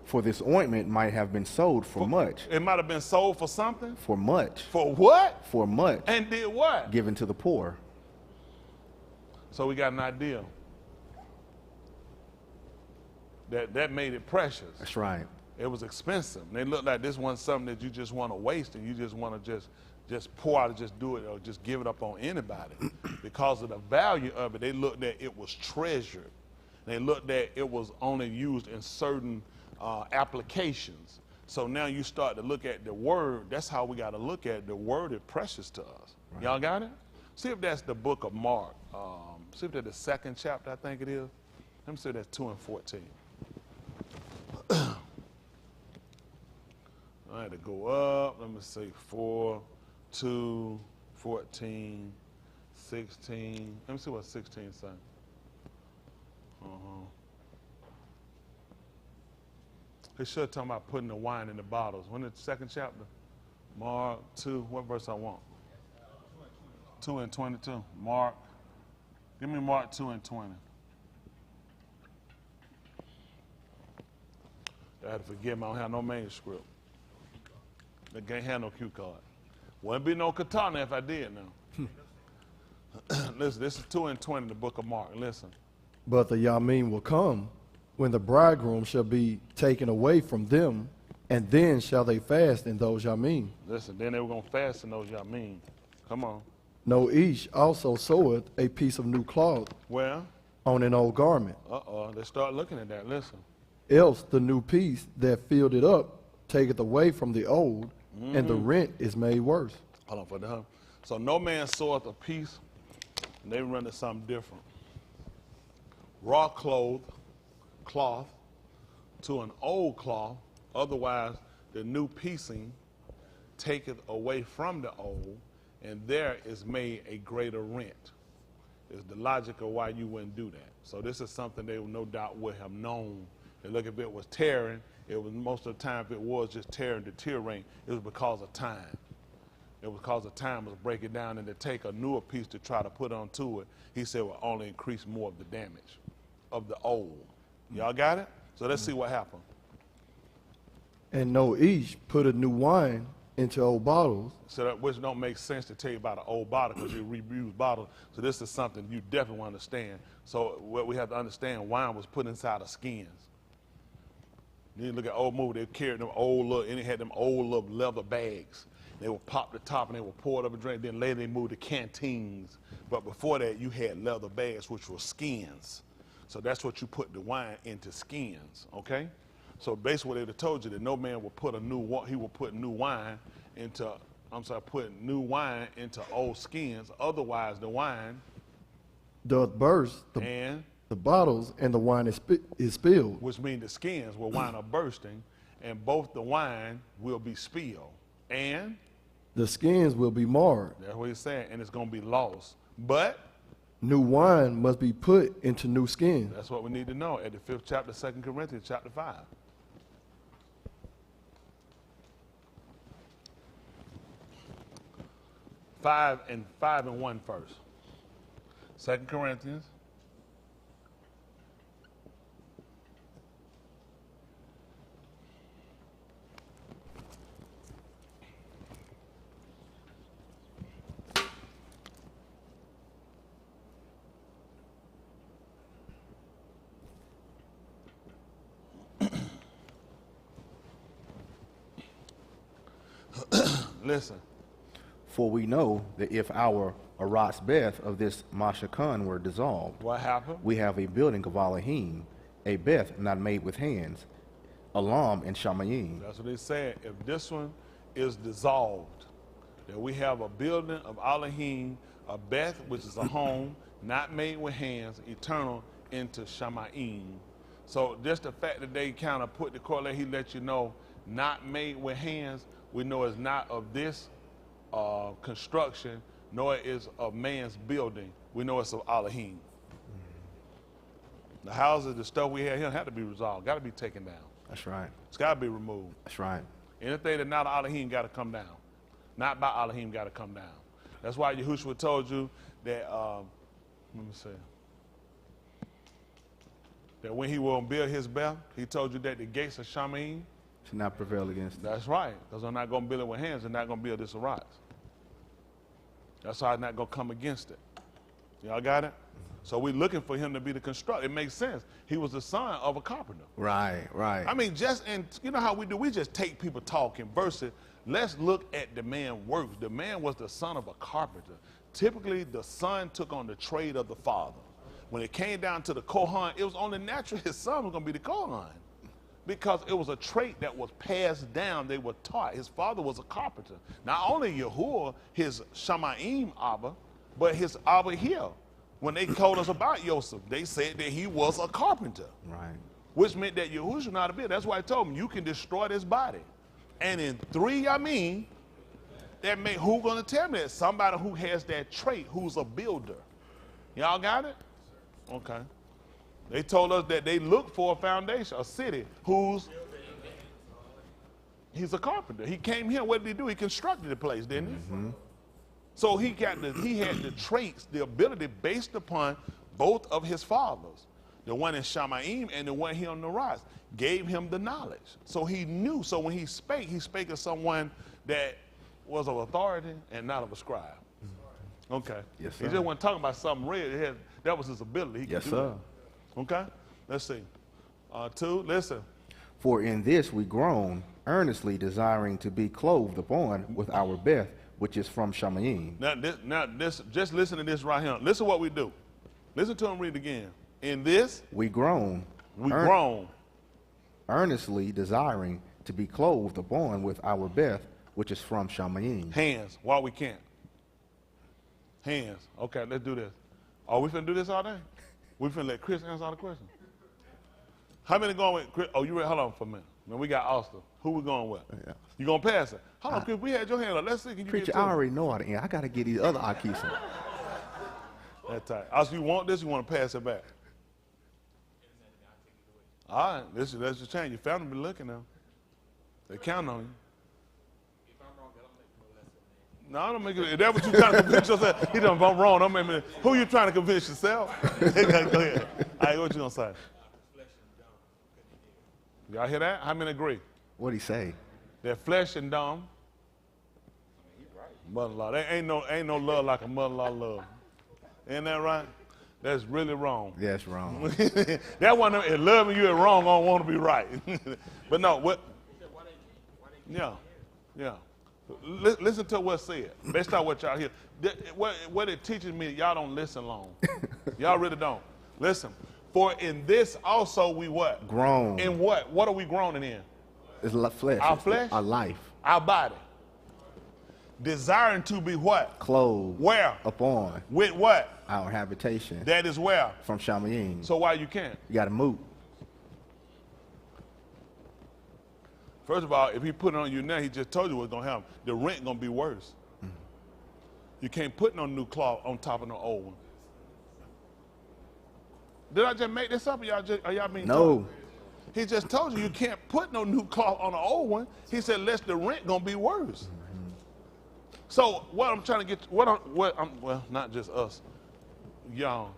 B: For this ointment might have been sold for much.
A: It might have been sold for something?
B: For much.
A: For what?
B: For much.
A: And did what?
B: Given to the poor.
A: So we got an idea. That made it precious.
B: That's right.
A: It was expensive. And they looked like this wasn't something that you just want to waste and you just want to just pour out and just do it or just give it up on anybody. Because of the value of it, they looked at it was treasured. They looked at it was only used in certain applications. So now you start to look at the word. That's how we got to look at it. The word is precious to us. Right. Y'all got it? See if that's the book of Mark. See if that's the 2nd chapter, I think it is. Let me see if that's 2 and 14. I had to go up. Let me see. 4, 2, 14, 16. Let me see what 16 says. He should talk about putting the wine in the bottles. When the second chapter? Mark 2. What verse I want? 2 and 22. Mark. Give me Mark 2 and 20. I had to forgive me. I don't have no manuscript. I can't have no cue card. Wouldn't be no katana if I did now. Listen, this is 2 and 20 in the book of Mark. Listen.
C: But the Yamim will come when the bridegroom shall be taken away from them, and then shall they fast in those Yamim.
A: Listen, then they were going to fast in those Yamim. Come on.
C: No each also seweth a piece of new cloth
A: Well,
C: on an old garment.
A: Let's start looking at that. Listen.
C: Else the new piece that filled it up taketh away from the old, and the rent is made worse.
A: Hold on for the hum. So no man seweth a piece, and they run to something different. Raw cloth to an old cloth, otherwise the new piecing taketh away from the old, and there is made a greater rent. It's the logic of why you wouldn't do that. So this is something they no doubt would have known. And look, if it was tearing, it was most of the time, if it was just tearing, deteriorating, it was because of time. It was because of time was breaking down, and to take a newer piece to try to put onto it, he said will only increase more of the damage of the old. Y'all got it? So let's see what happened.
C: And no each put a new wine into old bottles.
A: So that, which don't make sense to tell you about an old bottle because you reuse bottles. So this is something you definitely want to understand. So what we have to understand, wine was put inside of skins. You look at old movie, they carried them old little, and they had them old little leather bags. They would pop the top and they would pour it up a drink. Then later they moved to canteens. But before that, you had leather bags, which were skins. So that's what you put the wine into, skins, okay? So basically what they would have told you that no man will put he will put new wine into, put new wine into old skins. Otherwise the wine
C: doth burst the bottles, and the wine is spilled.
A: Which means the skins will wind up bursting, and both the wine will be spilled. And
C: the skins will be marred.
A: That's what he's saying, and it's going to be lost. But
C: new wine must be put into new skins.
A: That's what we need to know at the 5th chapter, 2 Corinthians chapter 5. Five and 1 first. 2 Corinthians. Listen.
B: For we know that if our Aratz Beth of this Mashakan were dissolved,
A: What happened?
B: we have a building of Elohim, a Beth not made with hands, Elam and Shamayim.
A: That's what they said. If this one is dissolved, then we have a building of Elohim, a Beth, which is a home, not made with hands, eternal, into Shamaym. So just the fact that they kind of put the correlation, he let you know, not made with hands, we know it's not of this construction, nor is of man's building. We know it's of Elohim. The houses, the stuff we have here, have to be resolved, got to be taken down.
B: That's right.
A: It's got to be removed.
B: That's right.
A: Anything that not Elohim got to come down. Not by Elohim got to come down. That's why Yahushua told you that, let me see, that when he will build his beth, he told you that the gates of Shamaym
B: Should not prevail against it.
A: That's right, because I'm not going to build it with hands. They're not going to build this Aratz. That's why I'm not going to come against it. Y'all got it? So we're looking for him to be the constructor. It makes sense. He was the son of a carpenter.
B: Right, right.
A: I mean, and you know how we do? We just take people talking versus let's look at the man works. The man was the son of a carpenter. Typically, the son took on the trade of the father. When it came down to the Kohan, it was only natural his son was going to be the Kohan, because it was a trait that was passed down. They were taught. His father was a carpenter. Not only Yahuwah, his Shamaym Abba, but his Abba here. When they told us about Yosef, they said that he was a carpenter.
B: Right.
A: Which meant that Yahushua not a bit. That's why I told him, you can destroy this body. And in 3, that meant who gonna tell me that? Somebody who has that trait, who's a builder. Y'all got it? Okay. They told us that they look for a foundation, a city whose He's a carpenter. He came here. What did he do? He constructed the place, didn't he? So he had the traits, the ability based upon both of his fathers. The one in Shamaym and the one here on the rocks gave him the knowledge. So he knew. So when he spake as someone that was of authority and not of a scribe. Okay.
B: Yes, sir.
A: He just wasn't talking about something real. That was his ability. He could
B: Yes,
A: do
B: sir.
A: that. Okay. Let's see. 2, listen.
B: For in this we groan, earnestly desiring to be clothed upon with our beth, which is from Shamaym.
A: Now this, just listen to this right here. Listen what we do. Listen to him read again. In this,
B: We groan,
A: groan.
B: earnestly desiring to be clothed upon with our beth, which is from Shamaym.
A: Hands, while we can't. Hands. Okay, let's do this. Are we finna do this all day? We finna let Chris answer all the questions. How many going with Chris? Oh, you ready? Hold on for a minute. Man, we got Austin. Who we going with?
B: Yeah.
A: You gonna pass it? Hold on, Chris. We had your hand up. Let's see. Can you
B: Preacher,
A: get
B: I
A: to it?
B: already know how to answer. I got to get these other Akisa.
A: That's tight. Austin, you want this? You want to pass it back? All right. That's the change. Your family be looking now. They count on you. No, I don't make it. If that's what you trying to convince yourself, he done bump wrong. Don't make me. Who you trying to convince yourself? Go ahead. All right, what you gonna say? Y'all hear that? How many agree?
B: What'd he say?
A: They're flesh and dumb. Mother-in-law. There ain't no love like a mother-in-law love. Ain't that right? That's really wrong.
B: That's wrong.
A: That one, if loving you is wrong, I don't want to be right. But no, what? Yeah. Listen to what's said. Based on what y'all hear. What it teaches me, y'all don't listen long. Y'all really don't. Listen. For in this also we what?
B: Groan.
A: In what? What are we groaning in?
B: It's flesh.
A: Our
B: It's
A: flesh?
B: Our life.
A: Our body. Desiring to be what?
B: Clothed.
A: Where?
B: Upon.
A: With what?
B: Our habitation.
A: That is where?
B: From Shamaym.
A: So why you can't?
B: You got to move.
A: First of all, if he put it on you now, he just told you what's going to happen. The rent going to be worse. You can't put no new cloth on top of no old one. Did I just make this up or y'all being
B: No.
A: told? He just told you can't put no new cloth on the old one. He said, less the rent going to be worse. So what I'm trying to get, well, not just us, y'all,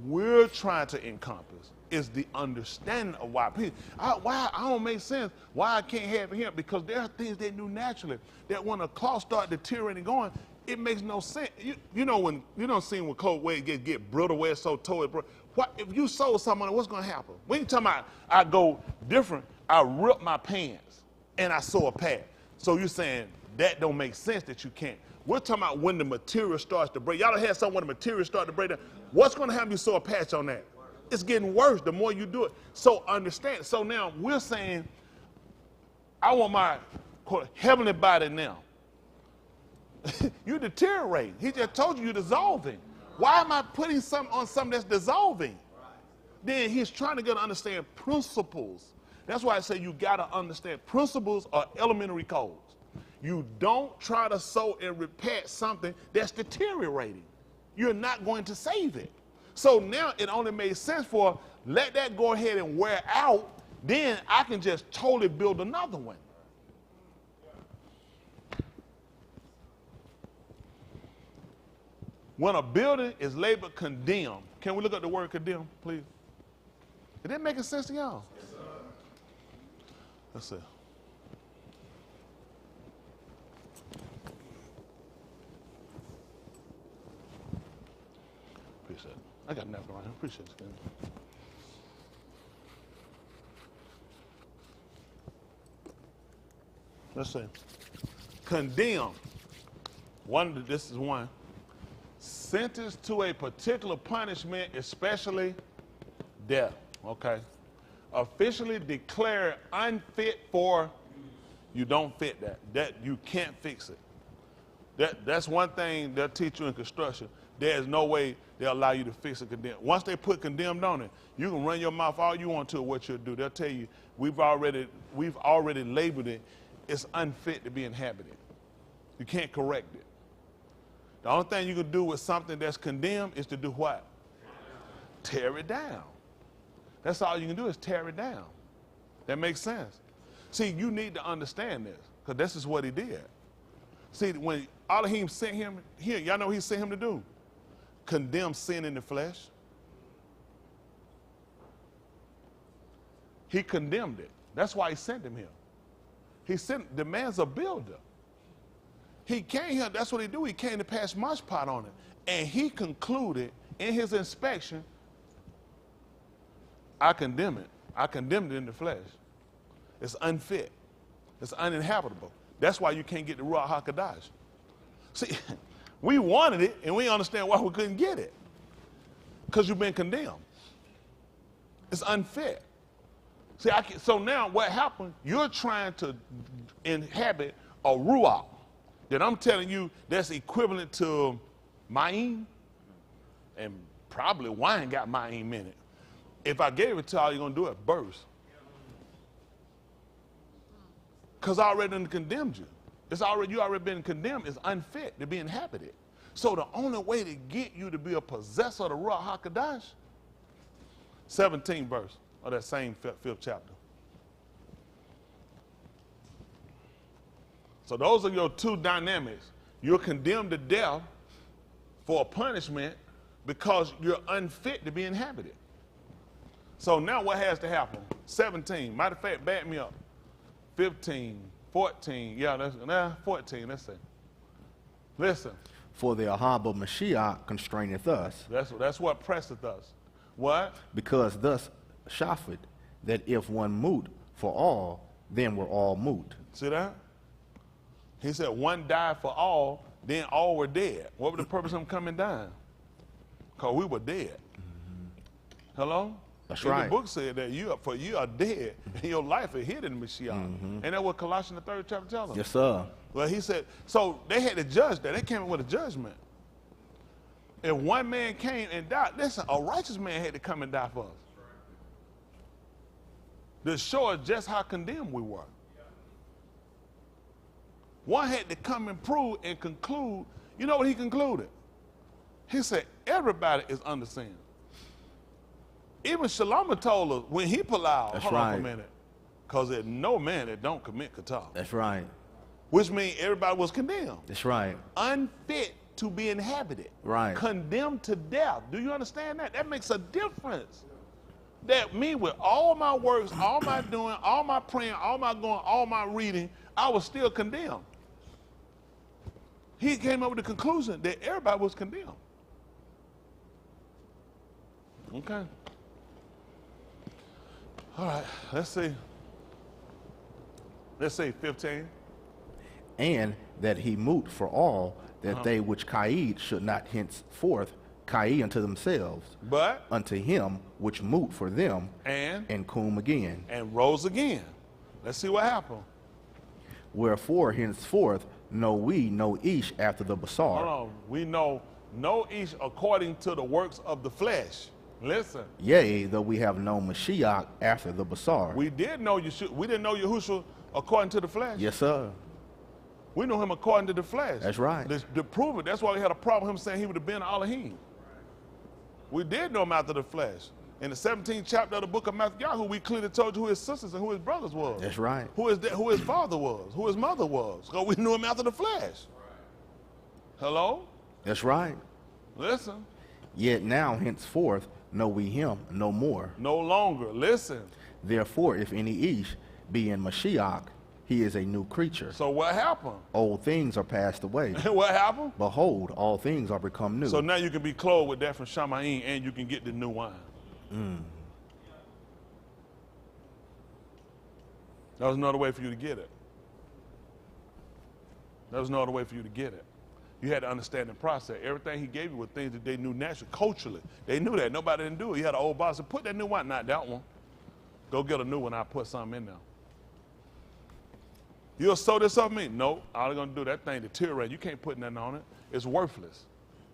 A: we're trying to encompass is the understanding of why people, why I don't make sense, why I can't have it here, because there are things they do naturally that when a cloth start deteriorating and going, it makes no sense. You know when, you don't see when cold where it get brittle, where it's so told, what if you sold someone, what's gonna happen? When you talking about I go different, I rip my pants and I sew a pad. So you're saying that don't make sense that you can't. We're talking about when the material starts to break. Y'all had something when the material starts to break down. What's gonna have you sew a patch on that? It's getting worse the more you do it. So understand. So now we're saying, I want my quote, heavenly body now. You deteriorate. He just told you you're dissolving. Why am I putting something on something that's dissolving? Then he's trying to get to understand principles. That's why I say you got to understand principles are elementary codes. You don't try to sew and repair something that's deteriorating. You're not going to save it. So now it only made sense for let that go ahead and wear out, then I can just totally build another one. When a building is labeled condemned, can we look at the word condemned, please? Is that making sense to y'all? Yes, sir. Let's see. Appreciate it. I got a napkin right here. Appreciate it. Let's see. Condemned. This is one. Sentenced to a particular punishment, especially death. Okay. Officially declared unfit for, you don't fit that. That you can't fix it. That's one thing they'll teach you in construction. There's no way they'll allow you to fix a condemned. Once they put condemned on it, you can run your mouth all you want to what you'll do. They'll tell you, we've already labeled it. It's unfit to be inhabited. You can't correct it. The only thing you can do with something that's condemned is to do what? Tear it down. That's all you can do is tear it down. That makes sense. See, you need to understand this, because this is what he did. See, when Elohim sent him here, y'all know what he sent him to do? Condemn sin in the flesh. He condemned it. That's why he sent him here. He sent, the man's a builder. He came here, that's what he do. He came to pass mashpat on it. And he concluded in his inspection, I condemn it. I condemned it in the flesh. It's unfit. It's uninhabitable. That's why you can't get the Ruach HaKodesh. See, we wanted it, and we understand why we couldn't get it. Because you've been condemned. It's unfit. See, so now what happened, you're trying to inhabit a Ruach that I'm telling you that's equivalent to Ma'im, and probably wine got Ma'im in it. If I gave it to all you're going to do it burst. Because I already done condemned you. You already been condemned. It's unfit to be inhabited. So the only way to get you to be a possessor of the Ruach HaKodesh, 17th verse of that same fifth chapter. So those are your two dynamics. You're condemned to death for a punishment because you're unfit to be inhabited. So now what has to happen? 17, matter of fact, back me up. 15, 14, yeah, that's 14, let's say. Listen.
B: For the Ahaba Mashiach constraineth us.
A: That's what presseth us. What?
B: Because thus shafted, that if one moot for all, then we're all moot.
A: See that? He said one died for all, then all were dead. What was the purpose of them coming down? Because we were dead. Hello?
B: That's right.
A: The book said that you are dead, and your life is hid in the Mashiach. And that's what Colossians the 3rd chapter tells us.
B: Yes, sir.
A: Well, he said, so they had to judge that. They came in with a judgment. If one man came and died, listen, a righteous man had to come and die for us. To show us just how condemned we were. One had to come and prove and conclude. You know what he concluded? He said, everybody is under sin. Even Shalom told us when he allowed, hold on for a minute, because there's no man that don't commit kata.
B: That's right.
A: Which means everybody was condemned.
B: That's right.
A: Unfit to be inhabited.
B: Right.
A: Condemned to death. Do you understand that? That makes a difference. That me with all my works, all my doing, all my praying, all my going, all my reading, I was still condemned. He came up with the conclusion that everybody was condemned. Okay. All right, let's see. Let's see, 15.
B: And that he moot for all, that they which caid should not henceforth caid unto themselves,
A: but
B: unto him which moot for them,
A: and
B: cum again.
A: And rose again. Let's see what happened.
B: Wherefore henceforth know we no ish after the basar.
A: Hold on. We know no ish according to the works of the flesh. Listen.
B: Yea, though we have known Mashiach after the basar.
A: We did know Yeshua. We didn't know Yahushua according to the flesh.
B: Yes, sir.
A: We knew him according to the flesh.
B: That's right.
A: To prove it, that's why we had a problem with him saying he would have been Elohim. We did know him after the flesh. In the 17th chapter of the book of Matthew, we clearly told you who his sisters and who his brothers was.
B: That's right.
A: Who his father was, who his mother was. So we knew him after the flesh. Hello?
B: That's right.
A: Listen.
B: Yet now henceforth know we him no more.
A: No longer. Listen.
B: Therefore, if any ish be in Mashiach, he is a new creature.
A: So what happened?
B: Old things are passed away.
A: What happened?
B: Behold, all things are become new.
A: So now you can be clothed with that from Shamaym, and you can get the new wine. That was another way for you to get it. That was another way for you to get it. You had to understand the process. Everything he gave you were things that they knew naturally, culturally. They knew that. Nobody didn't do it. You had an old boss that put that new wine, not that one. Go get a new one, I'll put something in there. You'll sew this up me? No, all they're gonna do, that thing deteriorate. You can't put nothing on it. It's worthless.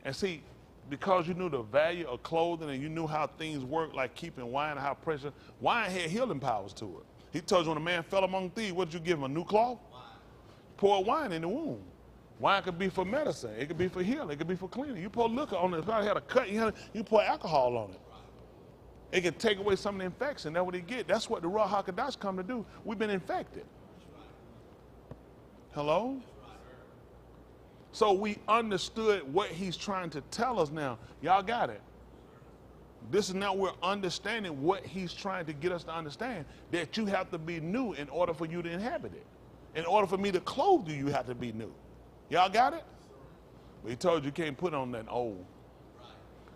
A: And see, because you knew the value of clothing and you knew how things work, like keeping wine and how precious, wine had healing powers to it. He told you when a man fell among thieves, what did you give him, a new cloth? Wine. Pour wine in the wound. Wine could be for medicine. It could be for healing. It could be for cleaning. You pour liquor on it. If I had a cut, you pour alcohol on it. It can take away some of the infection. That's what he get. That's what the Ruach HaKodesh come to do. We've been infected. Hello? So we understood what he's trying to tell us now. Y'all got it. This is now we're understanding what he's trying to get us to understand, that you have to be new in order for you to inhabit it. In order for me to clothe you, you have to be new. Y'all got it? But he told you can't put on that old.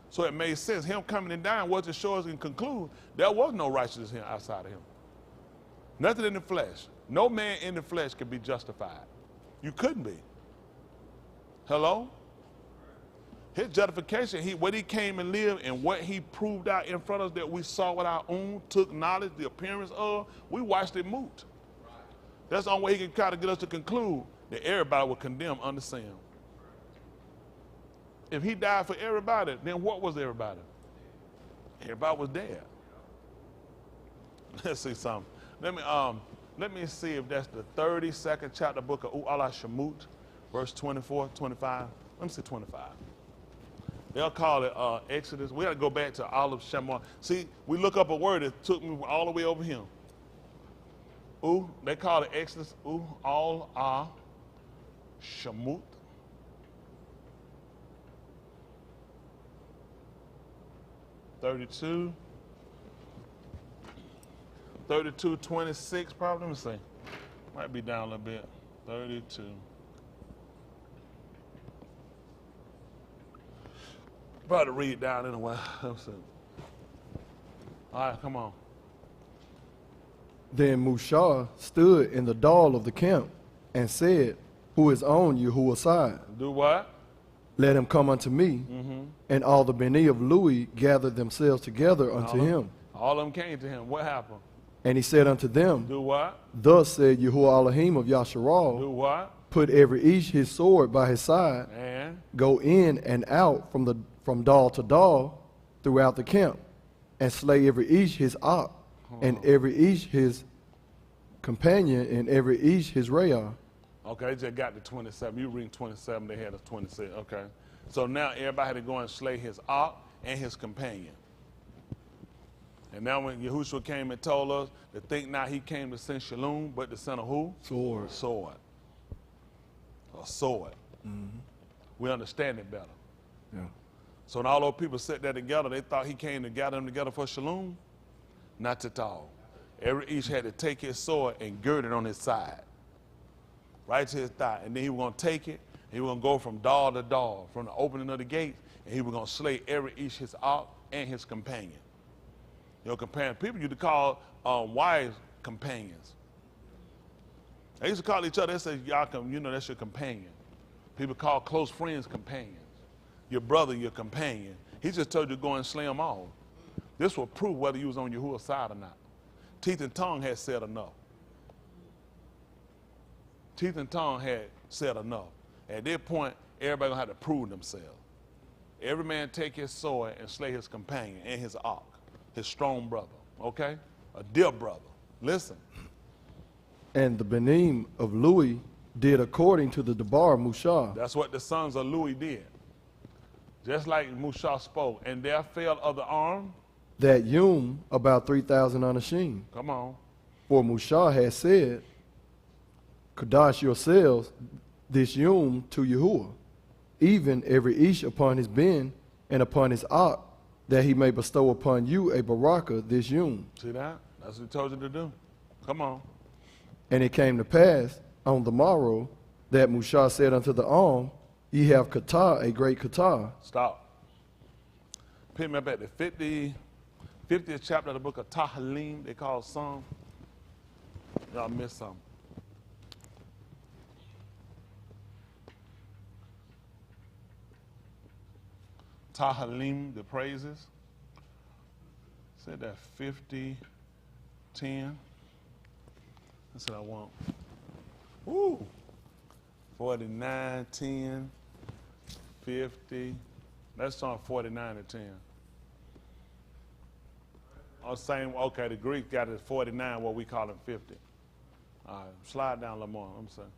A: So it made sense. Him coming and dying was to show us and conclude there was no righteousness here outside of him. Nothing in the flesh. No man in the flesh could be justified. You couldn't be. Hello? His justification, what he came and lived and what he proved out in front of us that we saw with our own, took knowledge, the appearance of, we watched it moot. That's the only way he can try to get us to conclude that everybody will condemn under sin. If he died for everybody, then what was everybody? Everybody was dead. Let's see something. Let me see if that's the 32nd chapter book of U'ala Shemut, verse 24, 25. Let me see 25. They'll call it Exodus. We got to go back to all of Shamaym. See, we look up a word that took me all the way over here. They call it Exodus. U'ala Shemut. 32, 26 probably. Let me see. Might be down a little bit. 32. Probably read down anyway. Let me see. All right, come on.
C: Then Mushah stood in the door of the camp and said, Who is on Yahuwah's side?
A: Do what?
C: Let him come unto me. And all the Beni of Lui gathered themselves together unto him.
A: All of them came to him. What happened?
C: And he said unto them,
A: Do what?
C: Thus said Yahuwah Elohim of Yasharal,
A: Do what?
C: Put every each his sword by his side,
A: And
C: go in and out from door to door throughout the camp, and slay every each his ox, and every each his companion, and every each his rayah.
A: okay, they just got to 27. You read 27, they had us 26. Okay. So now everybody had to go and slay his ox and his companion. And now when Yahushua came and told us to think not he came to send shalom, but to send a who?
C: Sword.
A: Sword. A sword. We understand it better.
C: Yeah.
A: So when all those people sat there together, they thought he came to gather them together for shalom? Not at all. Every each had to take his sword and gird it on his side, right to his thigh. And then he was going to take it, and he was going to go from door to door, from the opening of the gate, and he was going to slay every each his ox and his companion. Your companion. People used to call wives companions. They used to call each other, they said, y'all that's your companion. People call close friends companions. Your brother, your companion. He just told you to go and slay them all. This will prove whether you was on Yahuwah's side or not. Teeth and tongue had said enough. Teeth and tongue had said enough. At that point, everybody gonna have to prove themselves. Every man take his sword and slay his companion and his ox, his strong brother, okay? A dear brother. Listen.
C: And the Benim of Lui did according to the Debar of Mushah.
A: That's what the sons of Louis did. Just like Mushah spoke. And there fell of the arm.
C: That Yum about 3,000 Anashim.
A: Come on.
C: For Mushah had said, Kadash yourselves this Yum to Yahuwah, even every ish upon his ben and upon his ox, that he may bestow upon you a baraka this Yum.
A: See that? That's what he told you to do. Come on.
C: And it came to pass on the morrow that Mushah said unto the arm, Ye have kata, a great kata.
A: Stop. Pick me up at the 50th chapter of the book of Tahalim, they call Psalm. Y'all missed something. Tahalim, the praises. Said that 50, 10. That's what I want. Woo! 49, 10, 50. That's Psalm 49 and 10. Oh, same, okay, the Greek got it 49, what we call it 50. All right, slide down a little more, I'm saying.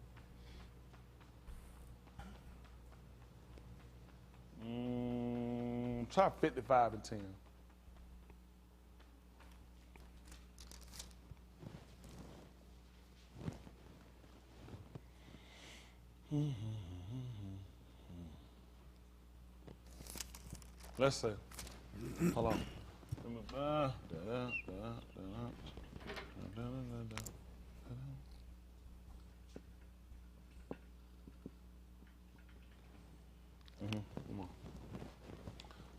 A: Try 55 and 10. Let's see. Hold on. Come on.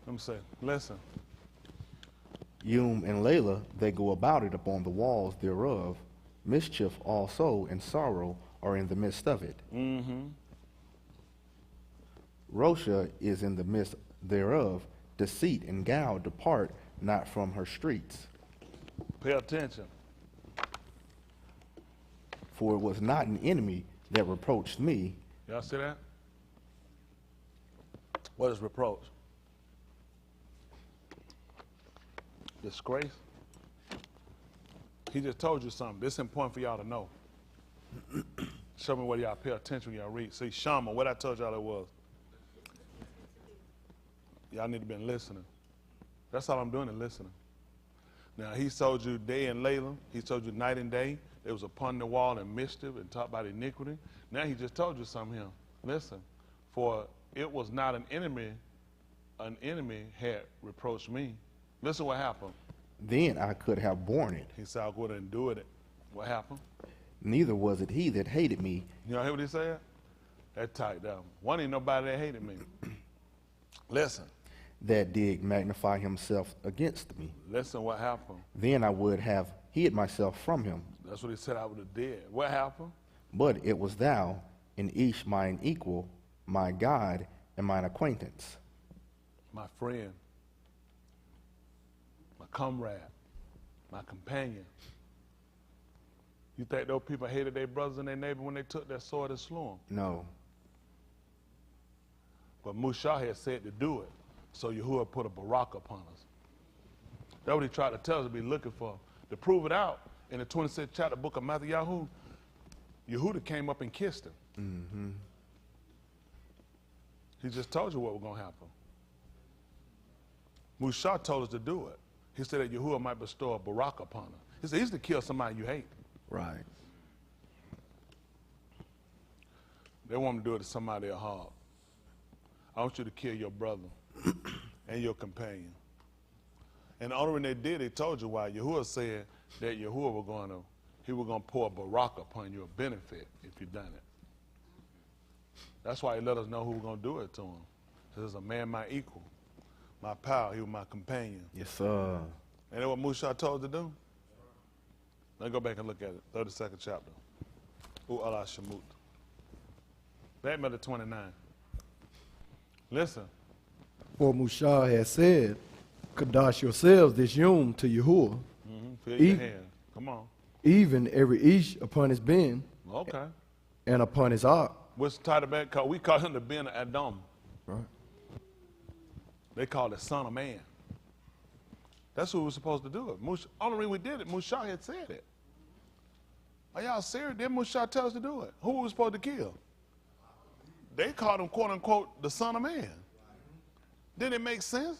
A: Let me say, listen.
B: Yum and Layla, they go about it upon the walls thereof. Mischief also and sorrow are in the midst of it. Rosha is in the midst thereof. Deceit and guile depart not from her streets.
A: Pay attention.
B: For it was not an enemy that reproached me.
A: Y'all see that? What is reproach? Disgrace. He just told you something. This is important for y'all to know. Show me whether y'all pay attention when y'all read. See, Shamaym, what I told y'all it was. Y'all need to be listening. That's all I'm doing is listening. Now, he told you day and Layla. He told you night and day. It was upon the wall and mischief and talked about iniquity. Now he just told you something here. Listen, for it was not an enemy had reproached me. Listen what happened.
B: Then I could have borne it.
A: He said, I'll go ahead and do it. What happened?
B: Neither was it he that hated me.
A: You know hear what he said? That tight down. One ain't nobody that hated me. Listen.
B: That did magnify himself against me.
A: Listen what happened.
B: Then I would have hid myself from him.
A: That's what he said I would have did. What happened?
B: But it was thou, and each mine equal, my God, and mine acquaintance.
A: My friend. My comrade. My companion. You think those people hated their brothers and their neighbor when they took their sword and slew them?
B: No.
A: But Mushah had said to do it. So Yahuwah put a barak upon us. That's what he tried to tell us to be looking for. To prove it out, in the 26th chapter book of Matthew, Yehuda came up and kissed him.
B: Mm-hmm.
A: He just told you what was going to happen. Mushah told us to do it. He said that Yahuwah might bestow a barak upon us. He said he's to kill somebody you hate.
B: Right.
A: They want him to do it to somebody at heart. I want you to kill your brother and your companion. And the only reason they did, they told you why. Yahuwah said that Yahuwah was going to pour a barak upon you, a benefit, if you done it. That's why he let us know who was going to do it to him. He says, a man my equal, my pal, he was my companion.
B: Yes, sir.
A: And that's what Mushah told us to do? Let's go back and look at it. 32nd chapter. Allah Shamut. Back to 29. Listen.
C: For Mushah has said, Kadash yourselves this yom to Yahuwah.
A: Fill your hand. Come on.
C: Even every ish upon his ben.
A: Okay.
C: And upon his ark.
A: What's the title back called? We call him the Ben of Adam.
C: Right.
A: They call it Son of Man. That's what we were supposed to do it. Only reason we did it, Mushah had said it. Are y'all serious? Then Mushah tells us to do it. Who were we supposed to kill? They called him, quote unquote, the Son of Man. Didn't it make sense?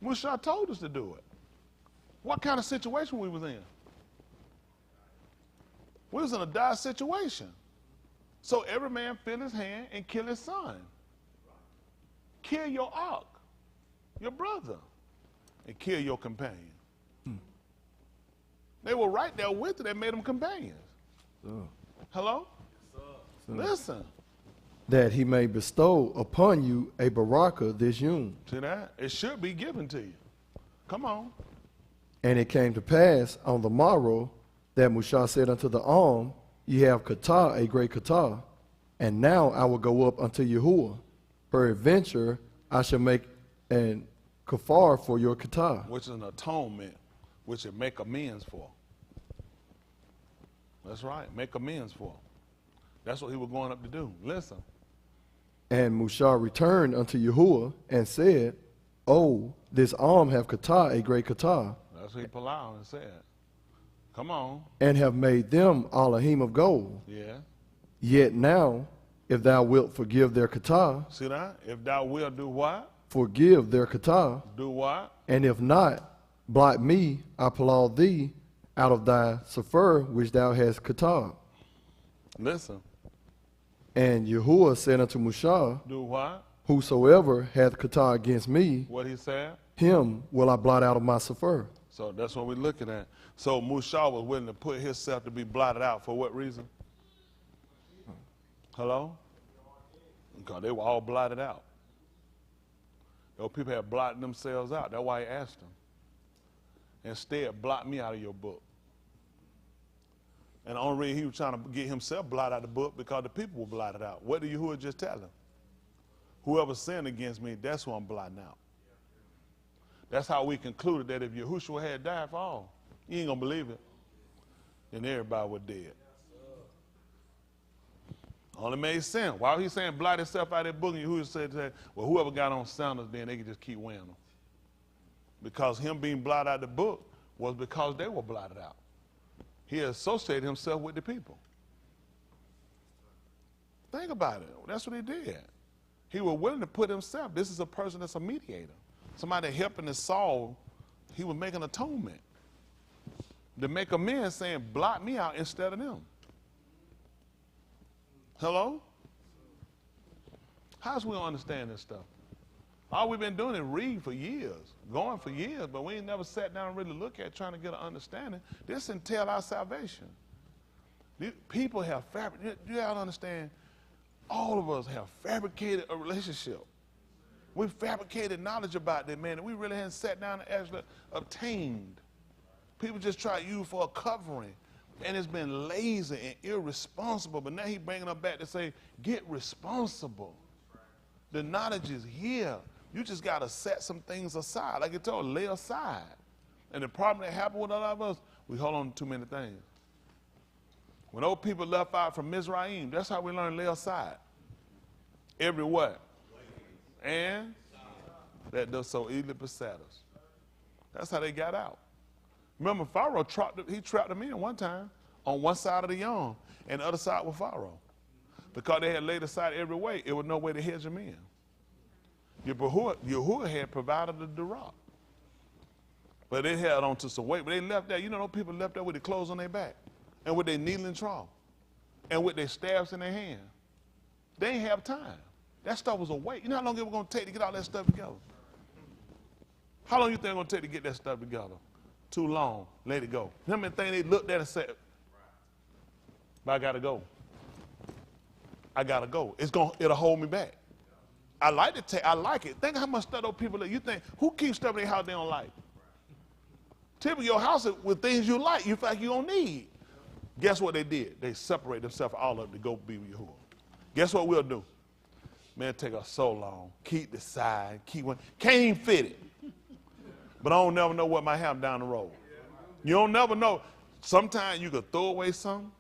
A: Mushah told us to do it. What kind of situation we was in? We was in a dire situation. So every man fill his hand and kill his son. Kill your ark, your brother, and kill your companion. They were right there with it. They made them companions. Hello? Listen.
C: That he may bestow upon you a baraka this yom.
A: See that? It should be given to you. Come on.
C: And it came to pass on the morrow that Mushah said unto the arm, Ye have kata, a great kata, and now I will go up unto Yahuwah. Peradventure I shall make an kafar for your kata.
A: Which is an atonement, which it make amends for. That's right, make amends for. That's what he was going up to do. Listen.
C: And Mushah returned unto Yahuwah and said, Oh, this arm have kata, a great kata.
A: That's what he pulled out and said. Come on.
C: And have made them alahim of gold.
A: Yeah.
C: Yet now, if thou wilt forgive their kata.
A: See that? If thou wilt do what?
C: Forgive their kata.
A: Do what?
C: And if not, blot me, I applaud thee, out of thy sefer which thou hast kata.
A: Listen.
C: And Yahuwah said unto Mushah,
A: Do what?
C: whosoever hath kata against me,
A: What he said?
C: him will I blot out of my sefer.
A: So that's what we're looking at. So Mushah was willing to put himself to be blotted out for what reason? Hello? Because they were all blotted out. Those people had blotted themselves out. That's why he asked them. Instead, blot me out of your book. And the only reason he was trying to get himself blotted out of the book because the people were blotted out. What did Yahuwah just tell him? Whoever sinned against me, that's who I'm blotting out. That's how we concluded that if Yahushua had died for all, you ain't going to believe it, then everybody was dead. Only made sense. Why was he saying blot himself out of that book? And Yahushua said, well, whoever got on sandals, then they could just keep wearing them. Because him being blotted out of the book was because they were blotted out. He associated himself with the people. Think about it. That's what he did. He was willing to put himself. This is a person that's a mediator. Somebody helping to solve. He was making atonement. To make amends, saying, blot me out instead of them. Hello? How's we understand this stuff? All we've been doing is read for years, going for years, but we ain't never sat down and really look at trying to get an understanding. This entails our salvation. People have fabricated, you gotta understand, all of us have fabricated a relationship. We fabricated knowledge about that, man, and we really haven't sat down and actually obtained. People just try to use for a covering, and it's been lazy and irresponsible, but now he's bringing them back to say, get responsible. The knowledge is here. You just got to set some things aside. Like it told, lay aside. And the problem that happened with a lot of us, we hold on to too many things. When old people left out from Mizraim, that's how we learn lay aside. Every what? And that does so easily beset us. That's how they got out. Remember, Pharaoh trapped them in one time on one side of the Yom, and the other side was Pharaoh. Because they had laid aside every way, it was no way to hedge them in. Yahuwah had provided the rock. But they held on to some weight. But they left there. You know, those people left there with their clothes on their back and with their needle and trowel and with their staffs in their hand. They didn't have time. That stuff was a weight. You know how long it was going to take to get all that stuff together? How long you think it's going to take to get that stuff together? Too long. Let it go. How many things they looked at and said, but I got to go. I got to go. It'll hold me back. I like it. Think how much stuff those people that you think, who keeps stuff in their house they don't like? Typically your house is with things you like, you feel like you don't need. Guess what they did? They separate themselves all up to go be with Yahuwah. Guess what we'll do? Man, it take us so long. Keep the side, keep one. Can't even fit it. But I don't never know what might happen down the road. You don't never know. Sometimes you could throw away something,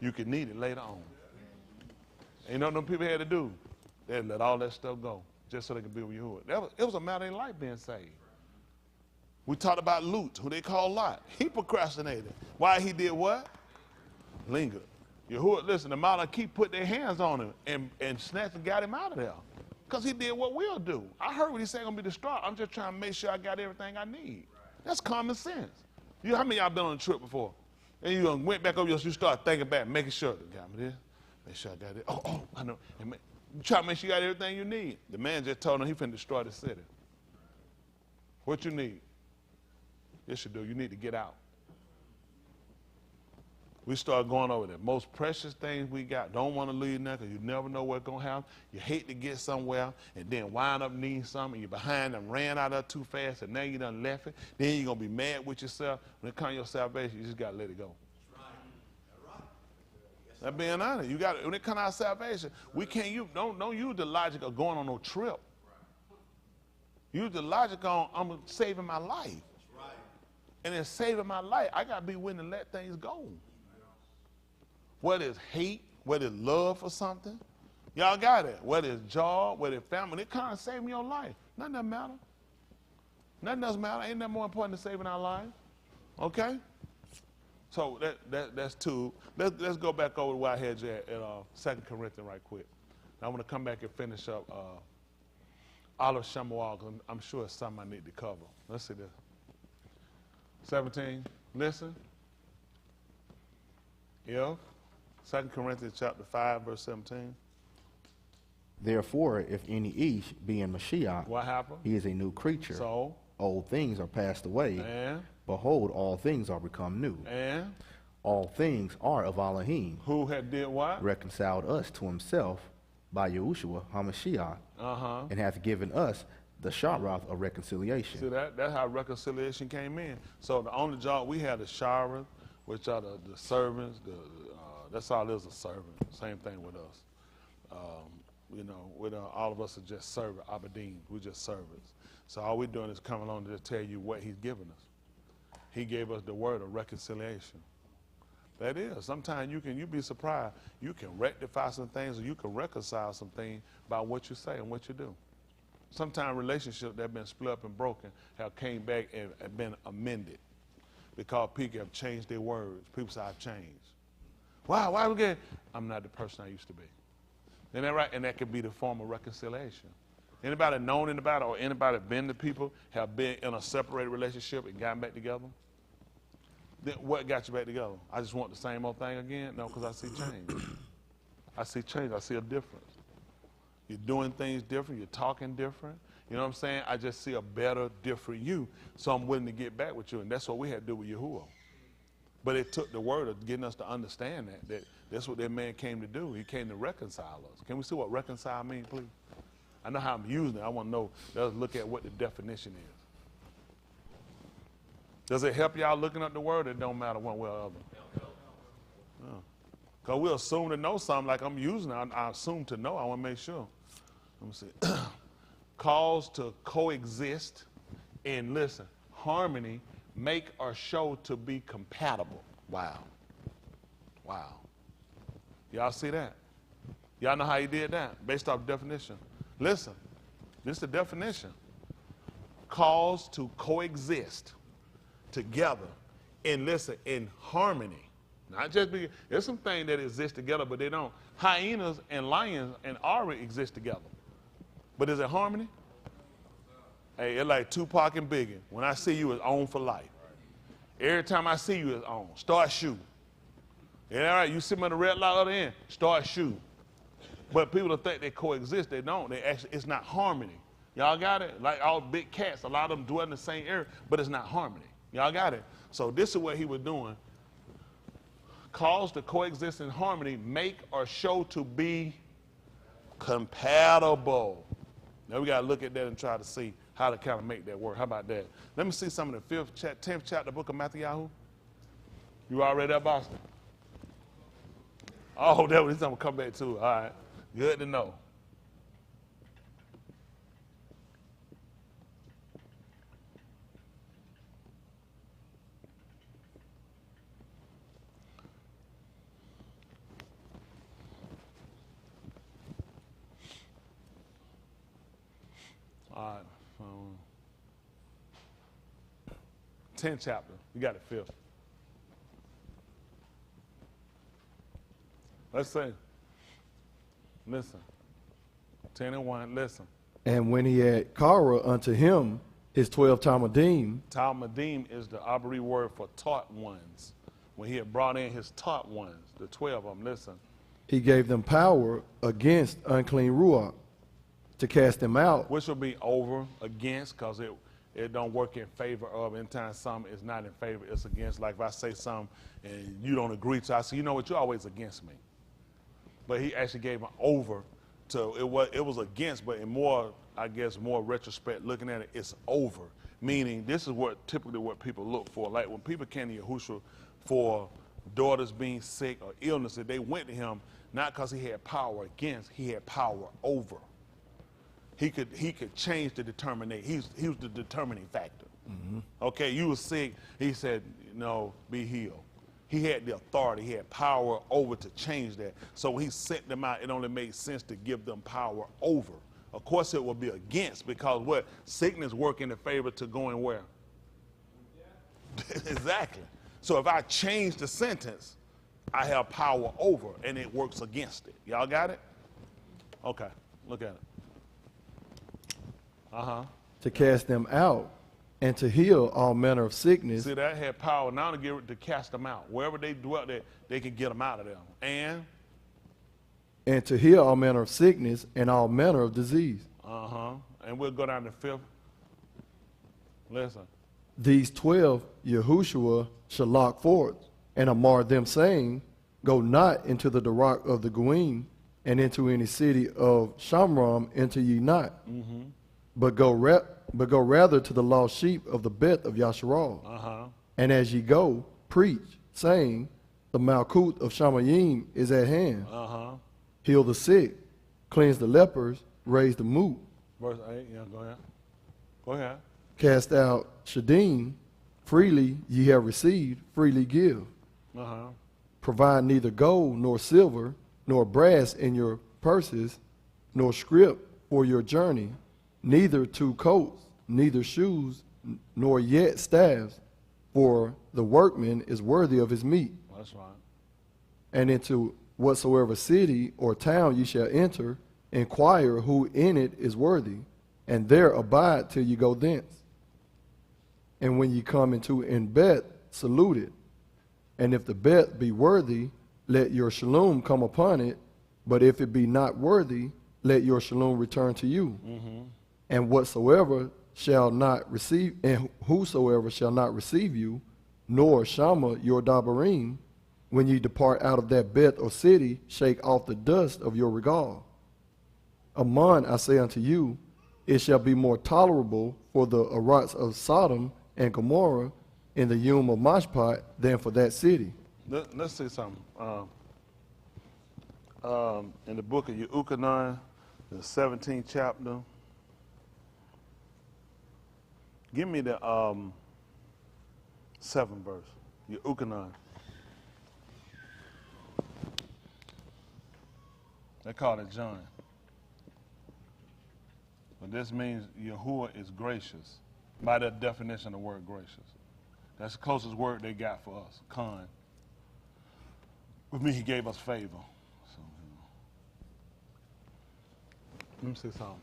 A: you could need it later on. And you know what them people had to do? They let all that stuff go just so they could be with Yahuwah. It was a matter of their life being saved. We talked about Lut, who they call Lot. He procrastinated. Why he did what? Lingered. Yahuwah, listen, the Malach keep put their hands on him and snatched and got him out of there. Because he did what we'll do. I heard what he said going to be distraught. I'm just trying to make sure I got everything I need. That's common sense. How many of y'all been on a trip before? And you went back over you start thinking back, making sure, got me this, make sure I got it. Oh, I know. And you try to make sure you got everything you need. The man just told him he finna destroy the city. What you need? This should do. You need to get out. We start going over the most precious things we got. Don't want to leave now because you never know what's going to happen. You hate to get somewhere and then wind up needing something. And you're behind and ran out of too fast and now you done left it. Then you're going to be mad with yourself. When it comes to your salvation, you just got to let it go. That's being honest. You got when it comes to our salvation, we can't don't use the logic of going on no trip. Use the logic on I'm saving my life. And in saving my life, I got to be willing to let things go. Whether it's hate, whether it's love for something, y'all got it. Whether it's job, whether it's family, it kind of saving your life. Nothing doesn't matter. Nothing doesn't matter. Ain't that more important than saving our life? Okay? So that's two. Let's go back over to where I had you at 2 Corinthians right quick. Now I want to come back and finish up all of Shamaym, because I'm sure it's something I need to cover. Let's see this. 17, listen. If 2 Corinthians chapter 5, verse 17.
B: Therefore, if any Ish be in Mashiach,
A: What happened?
B: he is a new creature.
A: So,
B: Old things are passed away.
A: and
B: Behold, all things are become new. All things are of Elohim,
A: who had did what?
B: reconciled us to himself by Yahushua HaMashiach, and hath given us the Sharath of reconciliation.
A: See, that's how reconciliation came in. So the only job we had is Sharath, which are the servants. That's all it is, a servant. Same thing with us. You know, with all of us are just servant, Abadim. We're just servants. So all we're doing is coming along to just tell you what he's given us. He gave us the word of reconciliation. That is. Sometimes you be surprised. You can rectify some things, or you can reconcile some things by what you say and what you do. Sometimes relationships that have been split up and broken have came back and have been amended because people have changed their words. People say, I've changed. Why we get? I'm not the person I used to be. Isn't that right? And that could be the form of reconciliation. Anybody known anybody or anybody been to people have been in a separated relationship and gotten back together? Then what got you back together? I just want the same old thing again? No, because I see change. I see change. I see a difference. You're doing things different. You're talking different. You know what I'm saying? I just see a better, different you. So I'm willing to get back with you. And that's what we had to do with Yahuwah. But it took the word of getting us to understand that that's what that man came to do. He came to reconcile us. Can we see what reconcile means, please? I know how I'm using it. I want to know. Let's look at what the definition is. Does it help y'all looking up the word? It don't matter one way or other. Because we'll assume to know something like I'm using it. I assume to know. I want to make sure. Let me see. Cause to coexist in, listen, harmony, make or show to be compatible. Wow. Wow. Y'all see that? Y'all know how he did that? Based off definition. Listen, this is the definition. Cause to coexist together in, listen, in harmony. Not just be, there's some things that exist together, but they don't. Hyenas and lions and Ari exist together. But is it harmony? Hey, it's like Tupac and Biggie. When I see you, it's on for life. Every time I see you, it's on. Start shooting. Yeah, all right, you see me on the red light other end, start shooting. But people think they coexist. They don't. They actually, it's not harmony. Y'all got it? Like all big cats, a lot of them dwell in the same area, but it's not harmony. Y'all got it? So this is what he was doing. Cause to coexist in harmony, make or show to be compatible. Now we got to look at that and try to see how to kind of make that work. How about that? Let me see some of the 10th chapter book of Matthew. You all read that, Boston? Oh, that was something to come back to. All right. Good to know. All right. 10th chapter. You got it, 5th. Let's say, listen. 10 and 1, listen.
C: And when he had Kara unto him his 12 Talmudim,
A: Talmudim is the Abri word for taught ones. When he had brought in his taught ones, the 12 of them, listen.
C: he gave them power against unclean Ruach to cast them out.
A: Which will be over, against, because it don't work in favor of. Anytime something is not in favor, it's against. Like if I say something and you don't agree to, I say, you know what, you're always against me. But he actually gave them over to, it was against, but in more, I guess, more retrospect, looking at it, it's over. Meaning, this is typically what people look for. Like when people came to Yahushua for daughters being sick or illnesses, they went to him not because he had power against, he had power over. He could change the determination. He was the determining factor. Mm-hmm. Okay, you were sick. He said, no, be healed. He had the authority. He had power over to change that. So when he sent them out, it only made sense to give them power over. Of course, it will be against, because what? Sickness work in the favor to going where? Yeah. Exactly. So if I change the sentence, I have power over, and it works against it. Y'all got it? Okay, look at it.
C: To cast them out and to heal all manner of sickness.
A: See, that had power now to cast them out. Wherever they dwelt, they could get them out of there. And
C: and to heal all manner of sickness and all manner of disease.
A: And we'll go down to 5th. Listen.
C: These 12 Yahushua shall lock forth, and amar them, saying, Go not into the Ruach of the Goim, and into any city of Shamram enter ye not, but go rather to the lost sheep of the Beth of Yasharal. And as ye go, preach, saying, The Malkut of Shamaym is at hand. Heal the sick, cleanse the lepers, raise the moot.
A: Verse 8, yeah, go ahead. Go ahead.
C: Cast out Shadim, freely ye have received, freely give. Provide neither gold nor silver, nor brass in your purses, nor scrip for your journey, neither 2 coats, neither shoes, nor yet staves, for the workman is worthy of his meat.
A: That's right.
C: And into whatsoever city or town ye shall enter, inquire who in it is worthy, and there abide till ye go thence. And when ye come into in Beth, salute it. And if the Beth be worthy, let your shalom come upon it. But if it be not worthy, let your shalom return to you. And whatsoever shall not receive, and whosoever shall not receive you, nor Shama your Dabarim, when ye depart out of that Beth or city, shake off the dust of your regal. Aman, I say unto you, it shall be more tolerable for the Arats of Sodom and Gomorrah in the Yom of Mashpat than for that city.
A: Let's see something. In the book of Yehukanan, the 17th chapter, give me the 7th verse. Yehukanan. They call it John. But this means Yahuwah is gracious. By that definition of the word gracious. That's the closest word they got for us, kind. With me, he gave us favor. So, let me see something.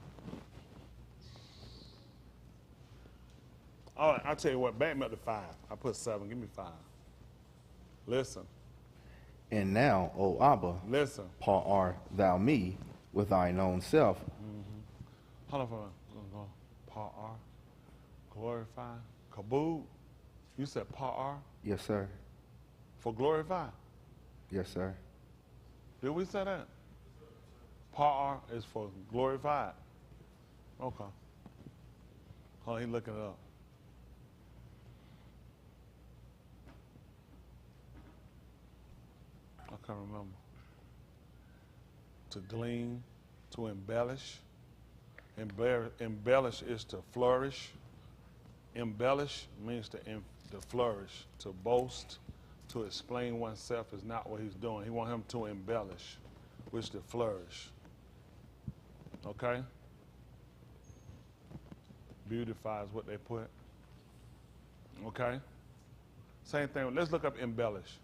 A: All right, I'll tell you what, back me up to 5. I put 7, give me 5. Listen.
B: And now, O Abba,
A: Listen.
B: Pa'ar thou me with thine own self.
A: Hold on for a minute. Pa'ar, glorify, kabod. You said pa'ar
B: Yes, sir.
A: for glorify.
B: Yes, sir.
A: Did we say that? Pa'ar is for glorified. Okay. Hold on, he's looking it up. I can't remember. To glean, to embellish. Embellish is to flourish. Embellish means to flourish, to boast, to explain oneself is not what he's doing. He wants him to embellish, which to flourish. Okay? Beautify is what they put. Okay? Same thing. Let's look up embellish.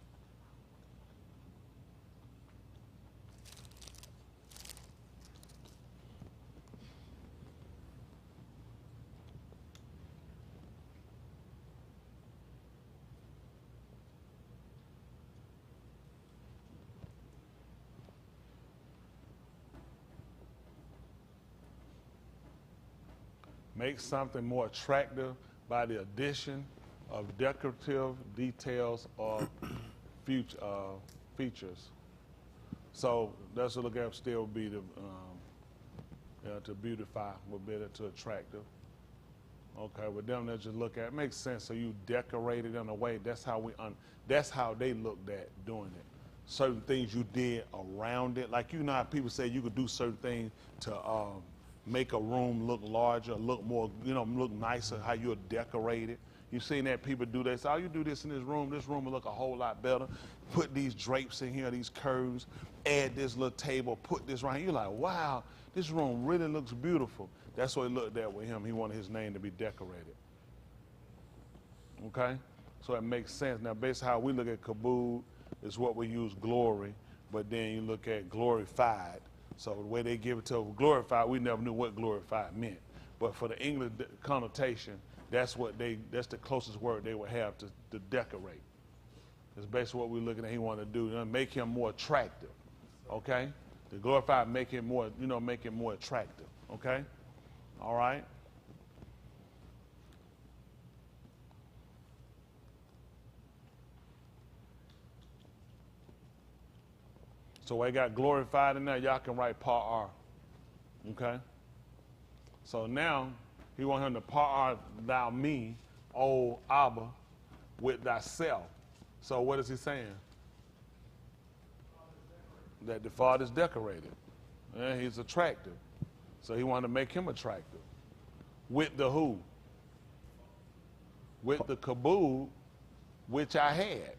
A: Make something more attractive by the addition of decorative details or features. So that's what look at still would be to beautify, would be to attractive. Okay, with them they just look at it makes sense. So you decorate it in a way. That's how that's how they looked at doing it. Certain things you did around it, like you know how people say you could do certain things to make a room look larger, look more, look nicer, how you'll decorate it. You've seen that people do this. Oh, you do this in this room will look a whole lot better. Put these drapes in here, these curves, add this little table, put this right here. You're like, wow, this room really looks beautiful. That's what he looked at with him. He wanted his name to be decorated. Okay? So it makes sense. Now, basically how we look at kabod is what we use glory, but then you look at glorified. So the way they give it to glorified, we never knew what glorified meant. But for the English connotation, that's the closest word they would have to decorate. It's basically what we're looking at he wanted to do, make him more attractive, okay? To glorify, make it more, make it more attractive. Okay? All right? So I got glorified in there. Y'all can write part R. Okay? So now, he wants him to part R thou me, O Abba, with thyself. So what is he saying? That the Father's decorated. And he's attractive. So he wanted to make him attractive. With the who? With the kabod, which I had.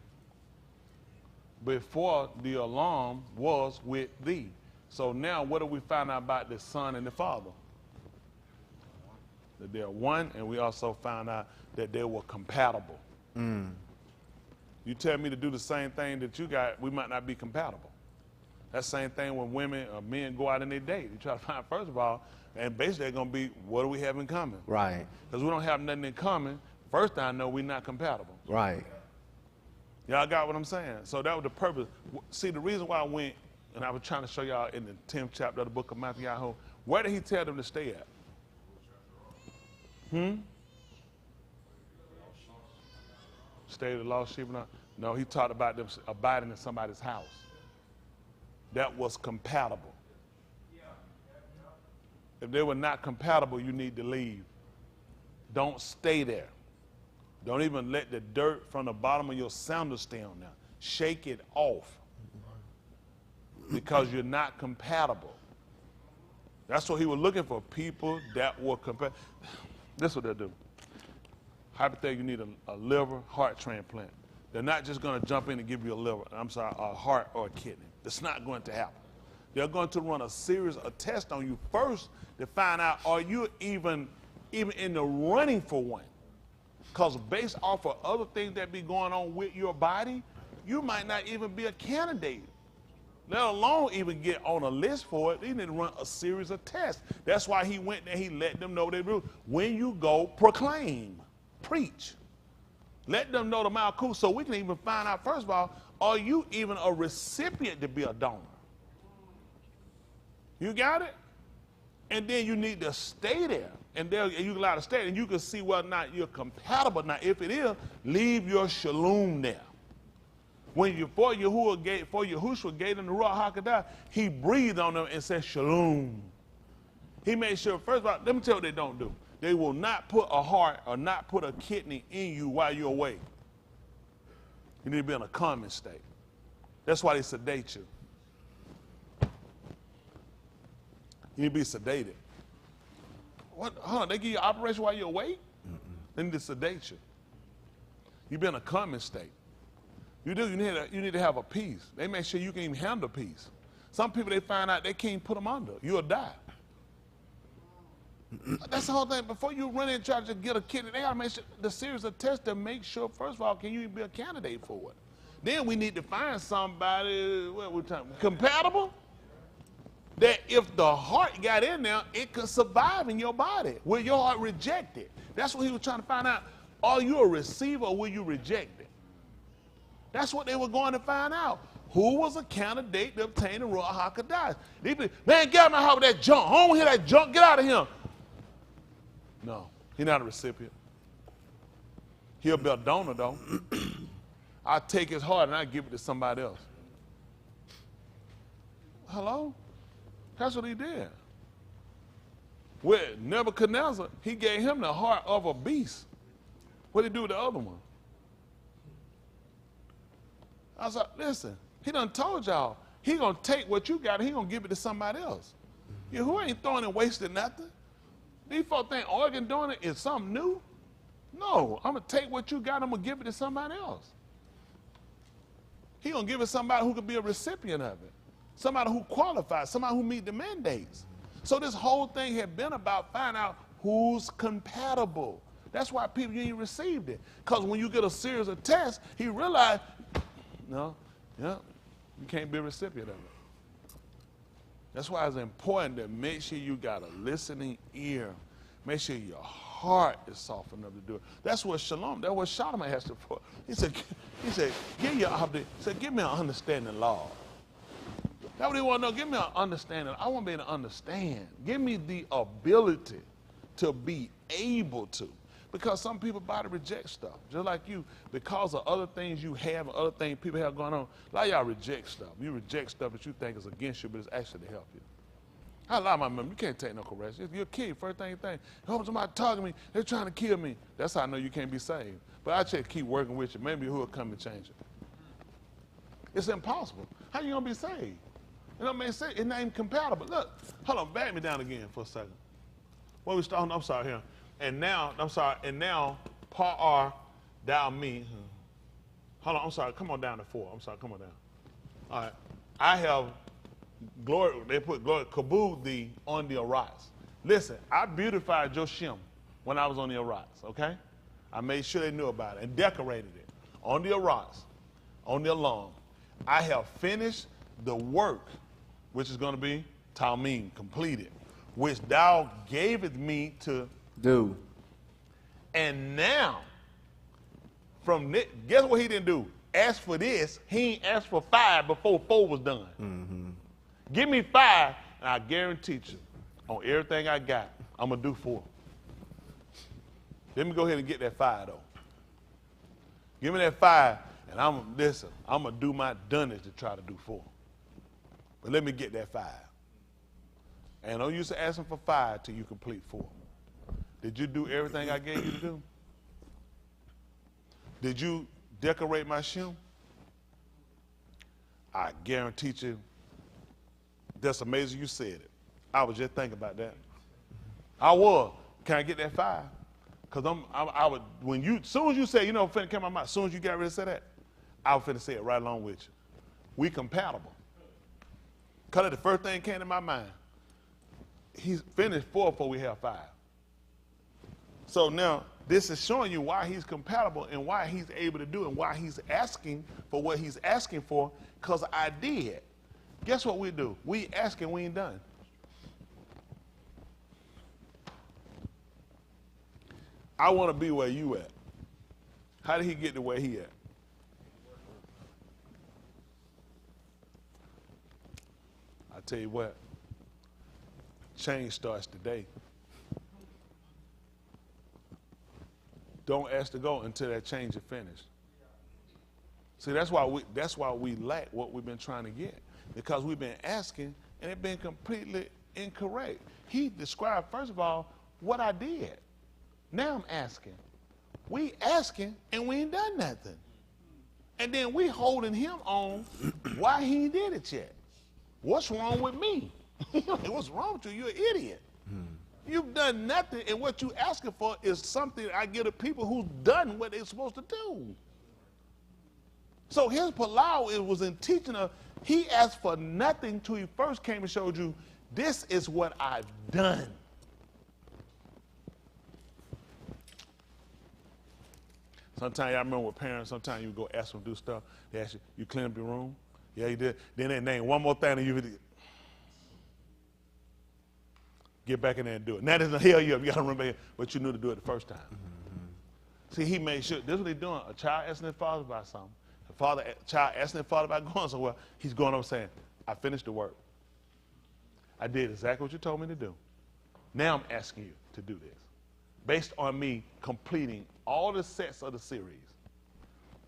A: Before the alarm was with thee. So now what do we find out about the Son and the Father? That they're one, and we also found out that they were compatible. You tell me to do the same thing that you got, we might not be compatible. That same thing when women or men go out and they date. You try to find, first of all, and basically they're going to be, what do we have in common?
B: Right.
A: Because we don't have nothing in common. First thing I know, we're not compatible.
B: Right.
A: Y'all got what I'm saying? So that was the purpose. See, the reason why I went, and I was trying to show y'all in the 10th chapter of the book of Matthew, where did he tell them to stay at? Stay with the lost sheep? No, he talked about them abiding in somebody's house. That was compatible. If they were not compatible, you need to leave. Don't stay there. Don't even let the dirt from the bottom of your sandal stay on there. Shake it off. Because you're not compatible. That's what he was looking for, people that were compatible. This is what they'll do. Hypothetically, you need a liver, heart transplant. They're not just going to jump in and give you a heart or a kidney. That's not going to happen. They're going to run a series of tests on you first to find out, are you even in the running for one? Because based off of other things that be going on with your body, you might not even be a candidate, let alone even get on a list for it. They need to run a series of tests. That's why he went there. He let them know they do. When you go, proclaim, preach. Let them know the Malkuth so we can even find out, first of all, are you even a recipient to be a donor? You got it? And then you need to stay there. And there you allowed to stay, and you can see whether or not you're compatible. Now, if it is, leave your shalom there. When before Yahushua gave them the Ruach HaKodesh, he breathed on them and said shalom. He made sure, first of all, let me tell you what they don't do. They will not put a heart or not put a kidney in you while you're away. You need to be in a common state. That's why they sedate you. You need to be sedated. What? They give you an operation while you're awake? They need to sedate you. You be in a common state. You do. You need to have a peace. They make sure you can even handle peace. Some people, they find out they can't put them under. You'll die. That's the whole thing. Before you run in and try to get a kidney, they got to make sure the series of tests to make sure, first of all, can you even be a candidate for it? Then we need to find somebody compatible, that if the heart got in there, it could survive in your body. Will your heart reject it? That's what he was trying to find out. Are you a receiver or will you reject it? That's what they were going to find out. Who was a candidate to obtain the Ruach HaKodesh? Man, get out of my house with that junk. I don't want to hear that junk. Get out of here. No, he's not a recipient. He'll be a donor, though. I'll take his heart and I'll give it to somebody else. Hello? That's what he did. With Nebuchadnezzar, he gave him the heart of a beast. What did he do with the other one? I was like, listen, he done told y'all, he gonna take what you got and he gonna give it to somebody else. You who ain't throwing and wasting nothing. These folks think organ doing it is something new. No, I'm gonna take what you got, I'm gonna give it to somebody else. He gonna give it to somebody who could be a recipient of it. Somebody who qualifies, somebody who meet the mandates. So this whole thing had been about finding out who's compatible. That's why people you ain't received it. Because when you get a series of tests, he realized, you can't be a recipient of it. That's why it's important to make sure you got a listening ear. Make sure your heart is soft enough to do it. That's what Shamaym has to for. He said, give me an understanding, Lord. That's what they want to know. Give me an understanding. I want to be able to understand. Give me the ability to be able to. Because some people body reject stuff, just like you, because of other things you have and other things people have going on. A lot of y'all reject stuff. You reject stuff that you think is against you, but it's actually to help you. I lie my mom. You can't take no correction. If you're a kid, first thing you think, oh, somebody talking to me, they're trying to kill me. That's how I know you can't be saved. But I just keep working with you. Maybe who will come and change it. It's impossible. How you gonna be saved? You know what I mean? It's not even compatible. Look, hold on, back me down again for a second. Where we starting? I'm sorry here. And now, part R, thou me. Hold on, I'm sorry, come on down to 4. I'm sorry, come on down. All right. I have glory, they put glory, kabod thee on the arise. Listen, I beautified your Shem when I was on the arise, okay? I made sure they knew about it and decorated it. On the arise, on the alarm. I have finished the work, which is going to be Talmim, completed, which thou gavest me to
B: do.
A: And now, from this, guess what he didn't do? Ask for this. He ain't asked for 5 before 4 was done. Mm-hmm. Give me 5, and I guarantee you, on everything I got, I'm going to do 4. Let me go ahead and get that 5, though. Give me that 5, and I'm going to do my dunnest to try to do 4. But let me get that 5. And don't use to asking for 5 till you complete 4. Did you do everything I gave you to do? Did you decorate my Shem? I guarantee you, that's amazing you said it. I was just thinking about that. I was. Can I get that 5? Because I would, when you, as soon as you say, you know, finna come out my mouth, as soon as you got ready to say that, I was finna say it right along with you. We compatible. Because the first thing came to my mind, he's finished 4 before we have 5. So now, this is showing you why he's compatible and why he's able to do it and why he's asking for what he's asking for, because I did. Guess what we do? We ask and we ain't done. I want to be where you at. How did he get to where he at? I tell you what, change starts today. Don't ask to go until that change is finished. See, that's why we lack what we've been trying to get, because we've been asking and it's been completely incorrect. He described, first of all, what I did. Now I'm asking. We asking and we ain't done nothing. And then we holding him on why he did it yet. What's wrong with me? What's wrong with you? You're an idiot. You've done nothing, and what you asking for is something I give to people who've done what they're supposed to do. So his palau was in teaching her. He asked for nothing till he first came and showed you, this is what I've done. Sometimes I remember with parents, sometimes you go ask them to do stuff. They ask you, you clean up your room? Yeah, you did. Then they name one more thing and you get back in there and do it. Now there's a hell you up. You got to remember what you knew to do it the first time. Mm-hmm. See, he made sure. This is what he's doing. A child asking his father about something. A child asking his father about going somewhere. He's going over saying, I finished the work. I did exactly what you told me to do. Now I'm asking you to do this. Based on me completing all the sets of the series.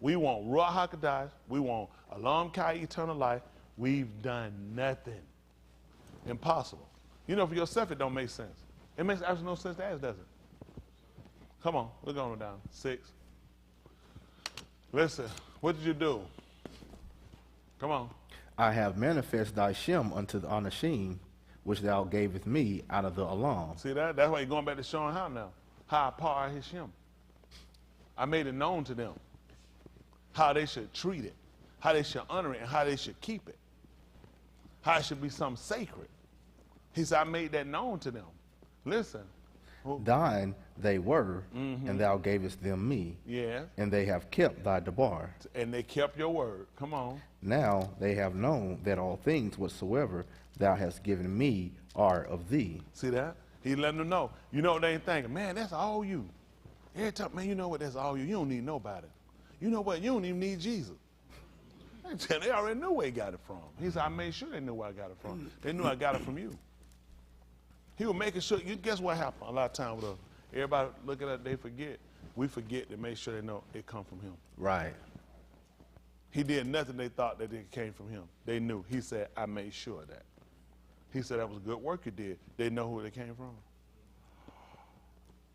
A: We want Ruach HaKodesh. We want Alam Kai, eternal life. We've done nothing. Impossible. You know, for yourself, it don't make sense. It makes absolutely no sense to ask, does it? Come on, we're going down. 6. Listen, what did you do? Come on.
B: I have manifest thy Shem unto the Anashim, which thou gavest me out of the Alam.
A: See that? That's why you're going back to showing how now. How I par his Shem. I made it known to them how they should treat it, how they should honor it, and how they should keep it. How it should be something sacred. He said, I made that known to them. Listen.
B: Thine they were, and thou gavest them me.
A: Yeah.
B: And they have kept thy debar.
A: And they kept your word. Come on.
B: Now they have known that all things whatsoever thou hast given me are of thee.
A: See that? He letting them know. You know what they ain't thinking? Man, that's all you. Every time, man, you know what? That's all you. You don't need nobody. You know what? You don't even need Jesus. They already knew where he got it from. He said, I made sure they knew where I got it from. They knew I got it from you. He was making sure. You guess what happened a lot of times with us? Everybody look at us, they forget. We forget to make sure they know it come from him.
B: Right.
A: He did nothing they thought that it came from him. They knew. He said, I made sure of that. He said that was good work you did. They know who they came from.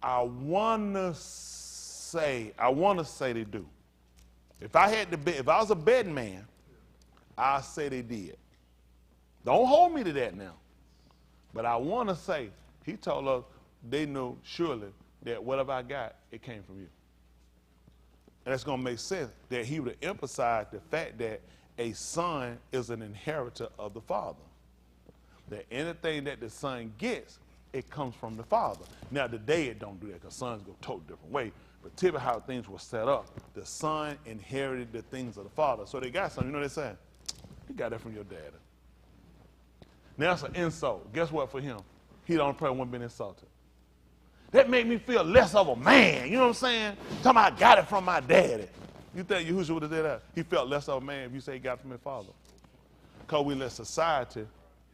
A: I wanna say they do. If I was a betting man, I'd say they did. Don't hold me to that now. But I want to say, he told us they knew surely that whatever I got, it came from you. And that's going to make sense that he would emphasize the fact that a son is an inheritor of the father. That anything that the son gets, it comes from the father. Now, today it don't do that because sons go a totally different way. But typically how things were set up, the son inherited the things of the father. So they got something. You know what they're saying? You got that from your daddy. Now that's an insult. Guess what for him? He the only person who been insulted. That made me feel less of a man. You know what I'm saying? Talking about I got it from my daddy. You think Yahushua would have said that? He felt less of a man if you say he got it from his father. Because we let society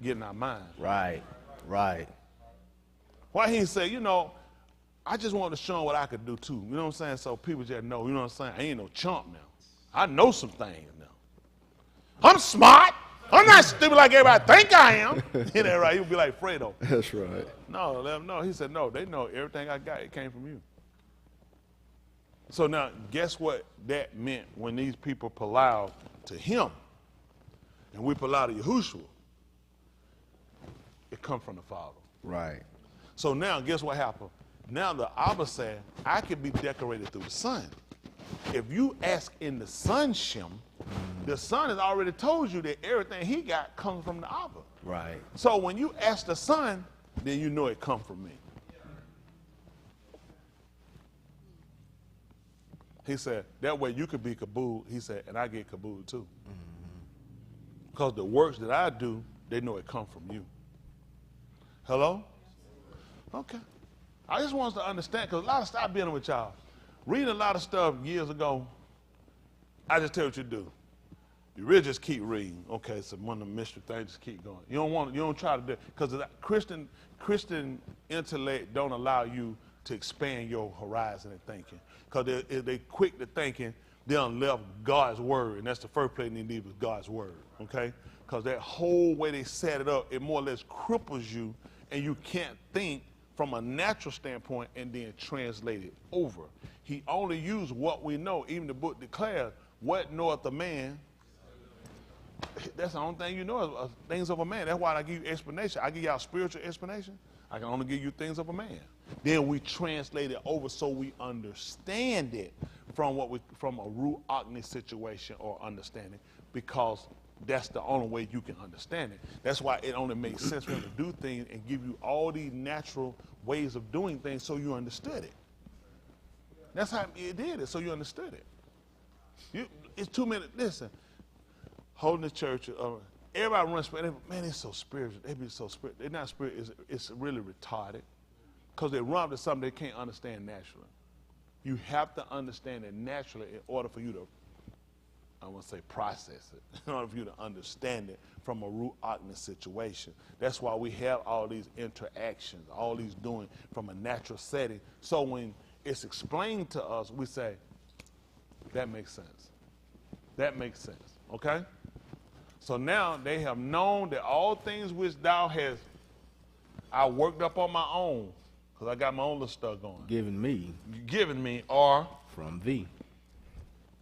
A: get in our mind.
B: Right. Right.
A: Why he say, you know, I just wanted to show him what I could do too. You know what I'm saying? So people just know, you know what I'm saying? I ain't no chump now. I know some things now. I'm smart. I'm not stupid like everybody think I am. Isn't that right? He'll be like Fredo.
C: That's right.
A: No, let them know. He said, no, they know everything I got, it came from you. So now, guess what that meant when these people allowed to him and we allowed to Yahushua? It come from the Father.
B: Right.
A: So now, guess what happened? Now the Abba said, I can be decorated through the Son. If you ask in the sonship, the Son has already told you that everything he got comes from the Abba.
B: Right.
A: So when you ask the Son, then you know it come from me. He said, that way you could be Kabul, he said, and I get Kabul too. Because the works that I do, they know it come from you. Hello? Okay. I just want us to understand, because a lot of stuff I've been with y'all. Reading a lot of stuff years ago, I just tell you what you do. You really just keep reading. Okay, so one of the mystery things, just keep going. You don't try to do it, because Christian intellect don't allow you to expand your horizon and thinking. Because they quick to thinking, they done left God's word, and that's the first place they need was God's word, okay? Because that whole way they set it up, it more or less cripples you, and you can't think from a natural standpoint and then translate it over. He only used what we know. Even the book declares, what knoweth a man? That's the only thing you know is things of a man. That's why I give you explanation. I give y'all spiritual explanation. I can only give you things of a man. Then we translate it over so we understand it from a Ruach situation or understanding, because that's the only way you can understand it. That's why it only makes sense for him to do things and give you all these natural ways of doing things so you understood it. That's how it did it, so you understood it. It's 2 minutes. Listen, holding the church, everybody runs, man, they're so spiritual. They be so spiritual. They're not spiritual. It's really retarded because they run to something they can't understand naturally. You have to understand it naturally in order for you to, I want to say process it, in order for you to understand it from a Ruach situation. That's why we have all these interactions, all these doing from a natural setting. So when it's explained to us, we say, that makes sense. That makes sense, okay? So now they have known that all things which thou hast, I worked up on my own, because I got my own little stuff going.
B: Given me
A: are
B: from thee.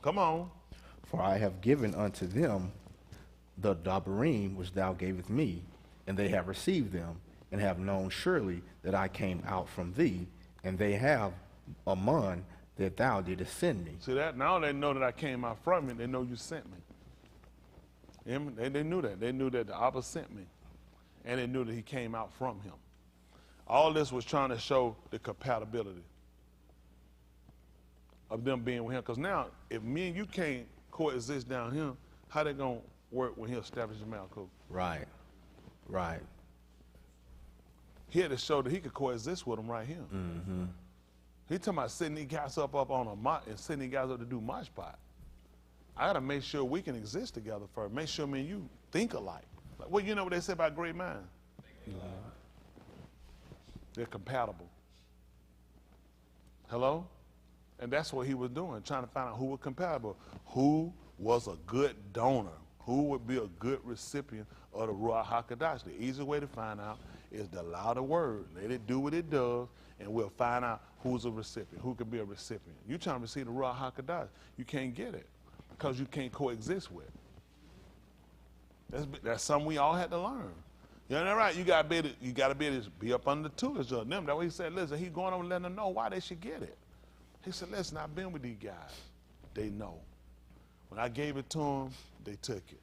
A: Come on.
B: For I have given unto them the Dabarim which thou gavest me, and they have received them, and have known surely that I came out from thee, and they have a man that thou didst send me.
A: See that? Now they know that I came out from it. They know you sent me. They knew that. They knew that the Abba sent me, and they knew that he came out from him. All this was trying to show the compatibility of them being with him. Because now, if me and you can't coexist down here, how they going to work when he establishes Malkuth?
B: Right. Right.
A: He had to show that he could coexist with them right here.
B: Mm-hmm.
A: He talking about sending these guys up on a mott and sending these guys up to do mosh pot. I got to make sure we can exist together first. Make sure me and you think alike. Like, well, you know what they say about great minds? They're compatible. Hello? And that's what he was doing, trying to find out who was compatible, who was a good donor, who would be a good recipient of the Ruach HaKodesh. The easy way to find out is to allow the word, let it do what it does, and we'll find out who's a recipient, who can be a recipient. You trying to receive the Ruach HaKodesh, you can't get it because you can't coexist with it. That's something we all had to learn. You know that right? You gotta be able to be up under the tutelage of them. That's what he said. Listen, he going over and letting them know why they should get it. He said, listen, I've been with these guys. They know. When I gave it to them, they took it.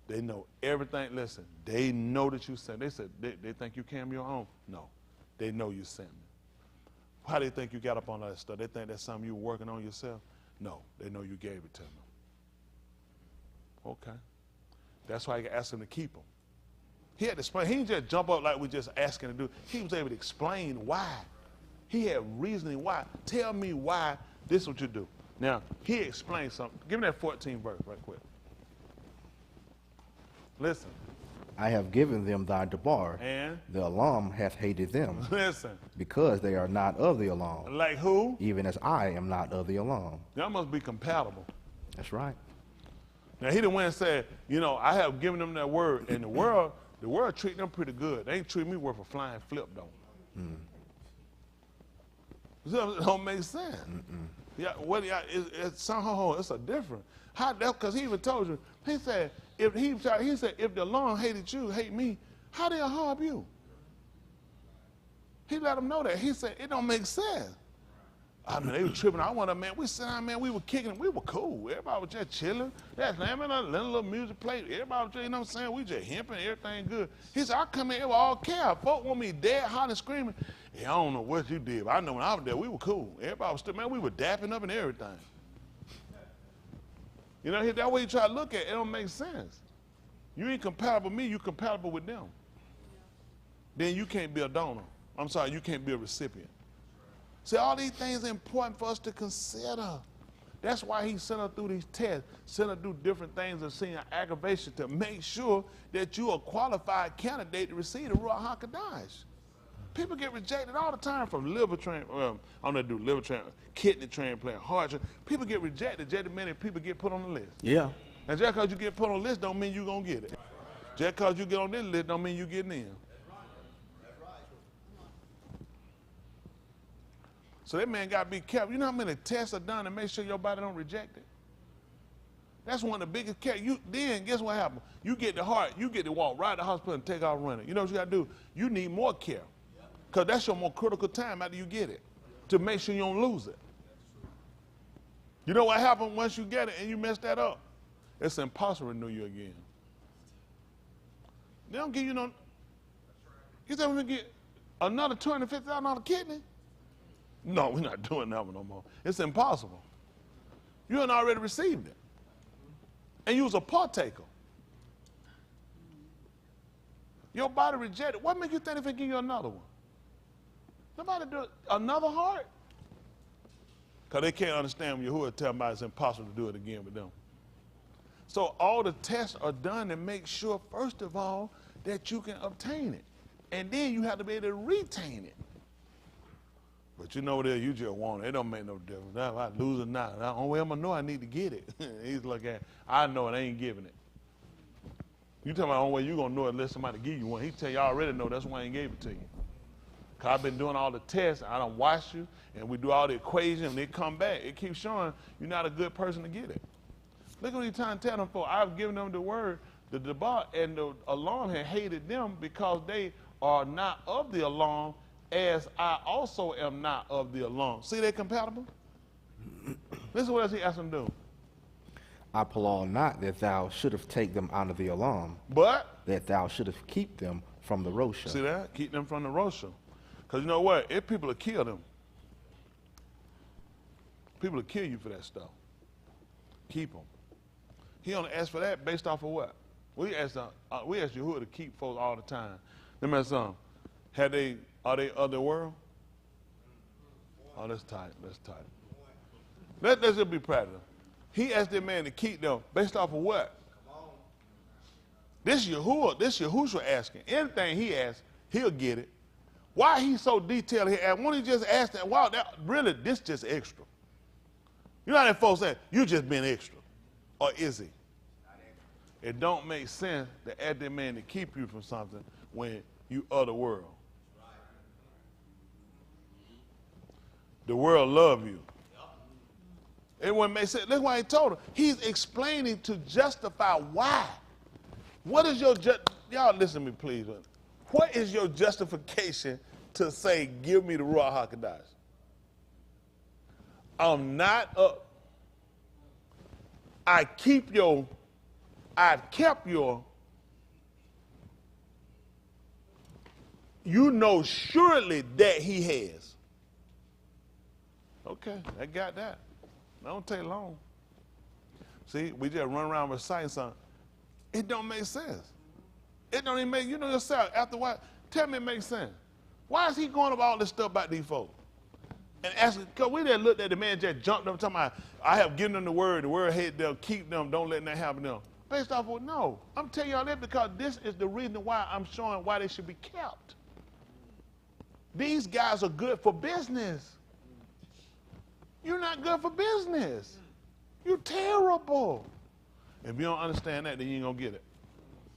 A: They know everything. Listen, they know that you sent. They said they think you came your own. No, they know you sent me. Why they think you got up on that stuff? They think that's something you were working on yourself. No, they know you gave it to them. Okay, that's why you asked them to keep them. He had to explain. He didn't just jump up like we just asking to do. He was able to explain why. He had reasoning why. Tell me why this is what you do. Now, he explained something. Give me that 14th verse right quick. Listen.
B: I have given them thy debar.
A: And?
B: The Elam hath hated them.
A: Listen.
B: Because they are not of the Elam.
A: Like who?
B: Even as I am not of the Elam.
A: Y'all must be compatible.
B: That's right.
A: Now, he didn't went and said, you know, I have given them that word. And the world treat them pretty good. They ain't treat me worth a flying flip, though. It don't make sense. Yeah, somehow it's a different. How that? Because he even told you. He said if the Lord hated you, hate me, how they harm you? He let them know that. He said it don't make sense. I mean, they were tripping. I wonder, man, we sat down, man, we were kicking, we were cool. Everybody was just chilling. That's man, little music played. Everybody was just, you know what I'm saying? We just himping, everything good. He said, I come in here with all care. Folk want me dead, hot and screaming. Hey, I don't know what you did, but I know when I was there, we were cool. Everybody was still, man, we were dapping up and everything. You know, that way you try to look at it, it don't make sense. You ain't compatible with me, you compatible with them. Then you can't be a donor. I'm sorry, you can't be a recipient. See, all these things are important for us to consider. That's why he sent us through these tests, sent us through different things and seeing aggravation to make sure that you're a qualified candidate to receive the Ruach HaKodesh. People get rejected all the time from liver transplant, kidney transplant, heart transplant. People get rejected just as many people get put on the list.
B: Yeah.
A: And just because you get put on the list don't mean you're going to get it. Just because you get on this list don't mean you're getting in. So that man got to be careful. You know how many tests are done to make sure your body don't reject it? That's one of the biggest care. Then guess what happens? You get the heart, you get to walk right to the hospital and take off running. You know what you got to do? You need more care. Because that's your more critical time after you get it, to make sure you don't lose it. You know what happens once you get it and you mess that up? It's impossible to renew you again. They don't give you no. You think we're going to get another $250,000 kidney? No, we're not doing that one no more. It's impossible. You had already received it. And you was a partaker. Your body rejected. What makes you think if they give you another one? Nobody do another heart? Because they can't understand when Yahuwah tell them it's impossible to do it again with them. So all the tests are done to make sure, first of all, that you can obtain it. And then you have to be able to retain it. But you know what you just want it. It don't make no difference. If I lose or not. The only way I'm going to know I need to get it. He's looking at, I know it, I ain't giving it. You tell me the only way you're going to know it unless somebody give you one. He tell you, I already know, that's why I ain't gave it to you. Because I've been doing all the tests, I done watch you, and we do all the equations, and they come back. It keeps showing you're not a good person to get it. Look what he's trying to tell them for. I've given them the word, the debar, and the Elam had hated them because they are not of the Elam, as I also am not of the Elam. See, they're compatible? Listen what else he asked them to do.
B: I applaud not that thou shouldest take them out of the Elam,
A: but
B: that thou shouldest keep them from the Rosha.
A: See that? Keep them from the Rosha. Because you know what? If people will kill them, people will kill you for that stuff. Keep them. He only asked for that based off of what? We ask Yahuwah to keep folks all the time. Let me ask something. Are they of the world? Oh, that's tight. That's tight. Let's just be practical. He asked that man to keep them based off of what? This Yahushua asking. Anything he asks, he'll get it. Why he so detailed here? Why don't he just ask that? Wow, really, this just extra. You know how that folks say, you just been extra. Or is he? It don't make sense to ask that man to keep you from something when you of the world. The world love you. It wouldn't make sense. That's why he told him. He's explaining to justify why. What is your, y'all listen to me please. What is your justification to say, give me the Ruach HaKodesh? I'm not up. I've kept your, you know surely that he has. Okay, I got that. Don't take long. See, we just run around reciting something. It don't make sense. It don't even make, you know yourself, after a while, tell me it makes sense. Why is he going about all this stuff about these folks? And asking, because we just looked at the man just jumped up talking about, I have given them the word hate them, keep them, don't let that happen to them. Based off of, no. I'm telling y'all that because this is the reason why I'm showing why they should be kept. These guys are good for business. You're not good for business. You're terrible. If you don't understand that, then you ain't gonna get it.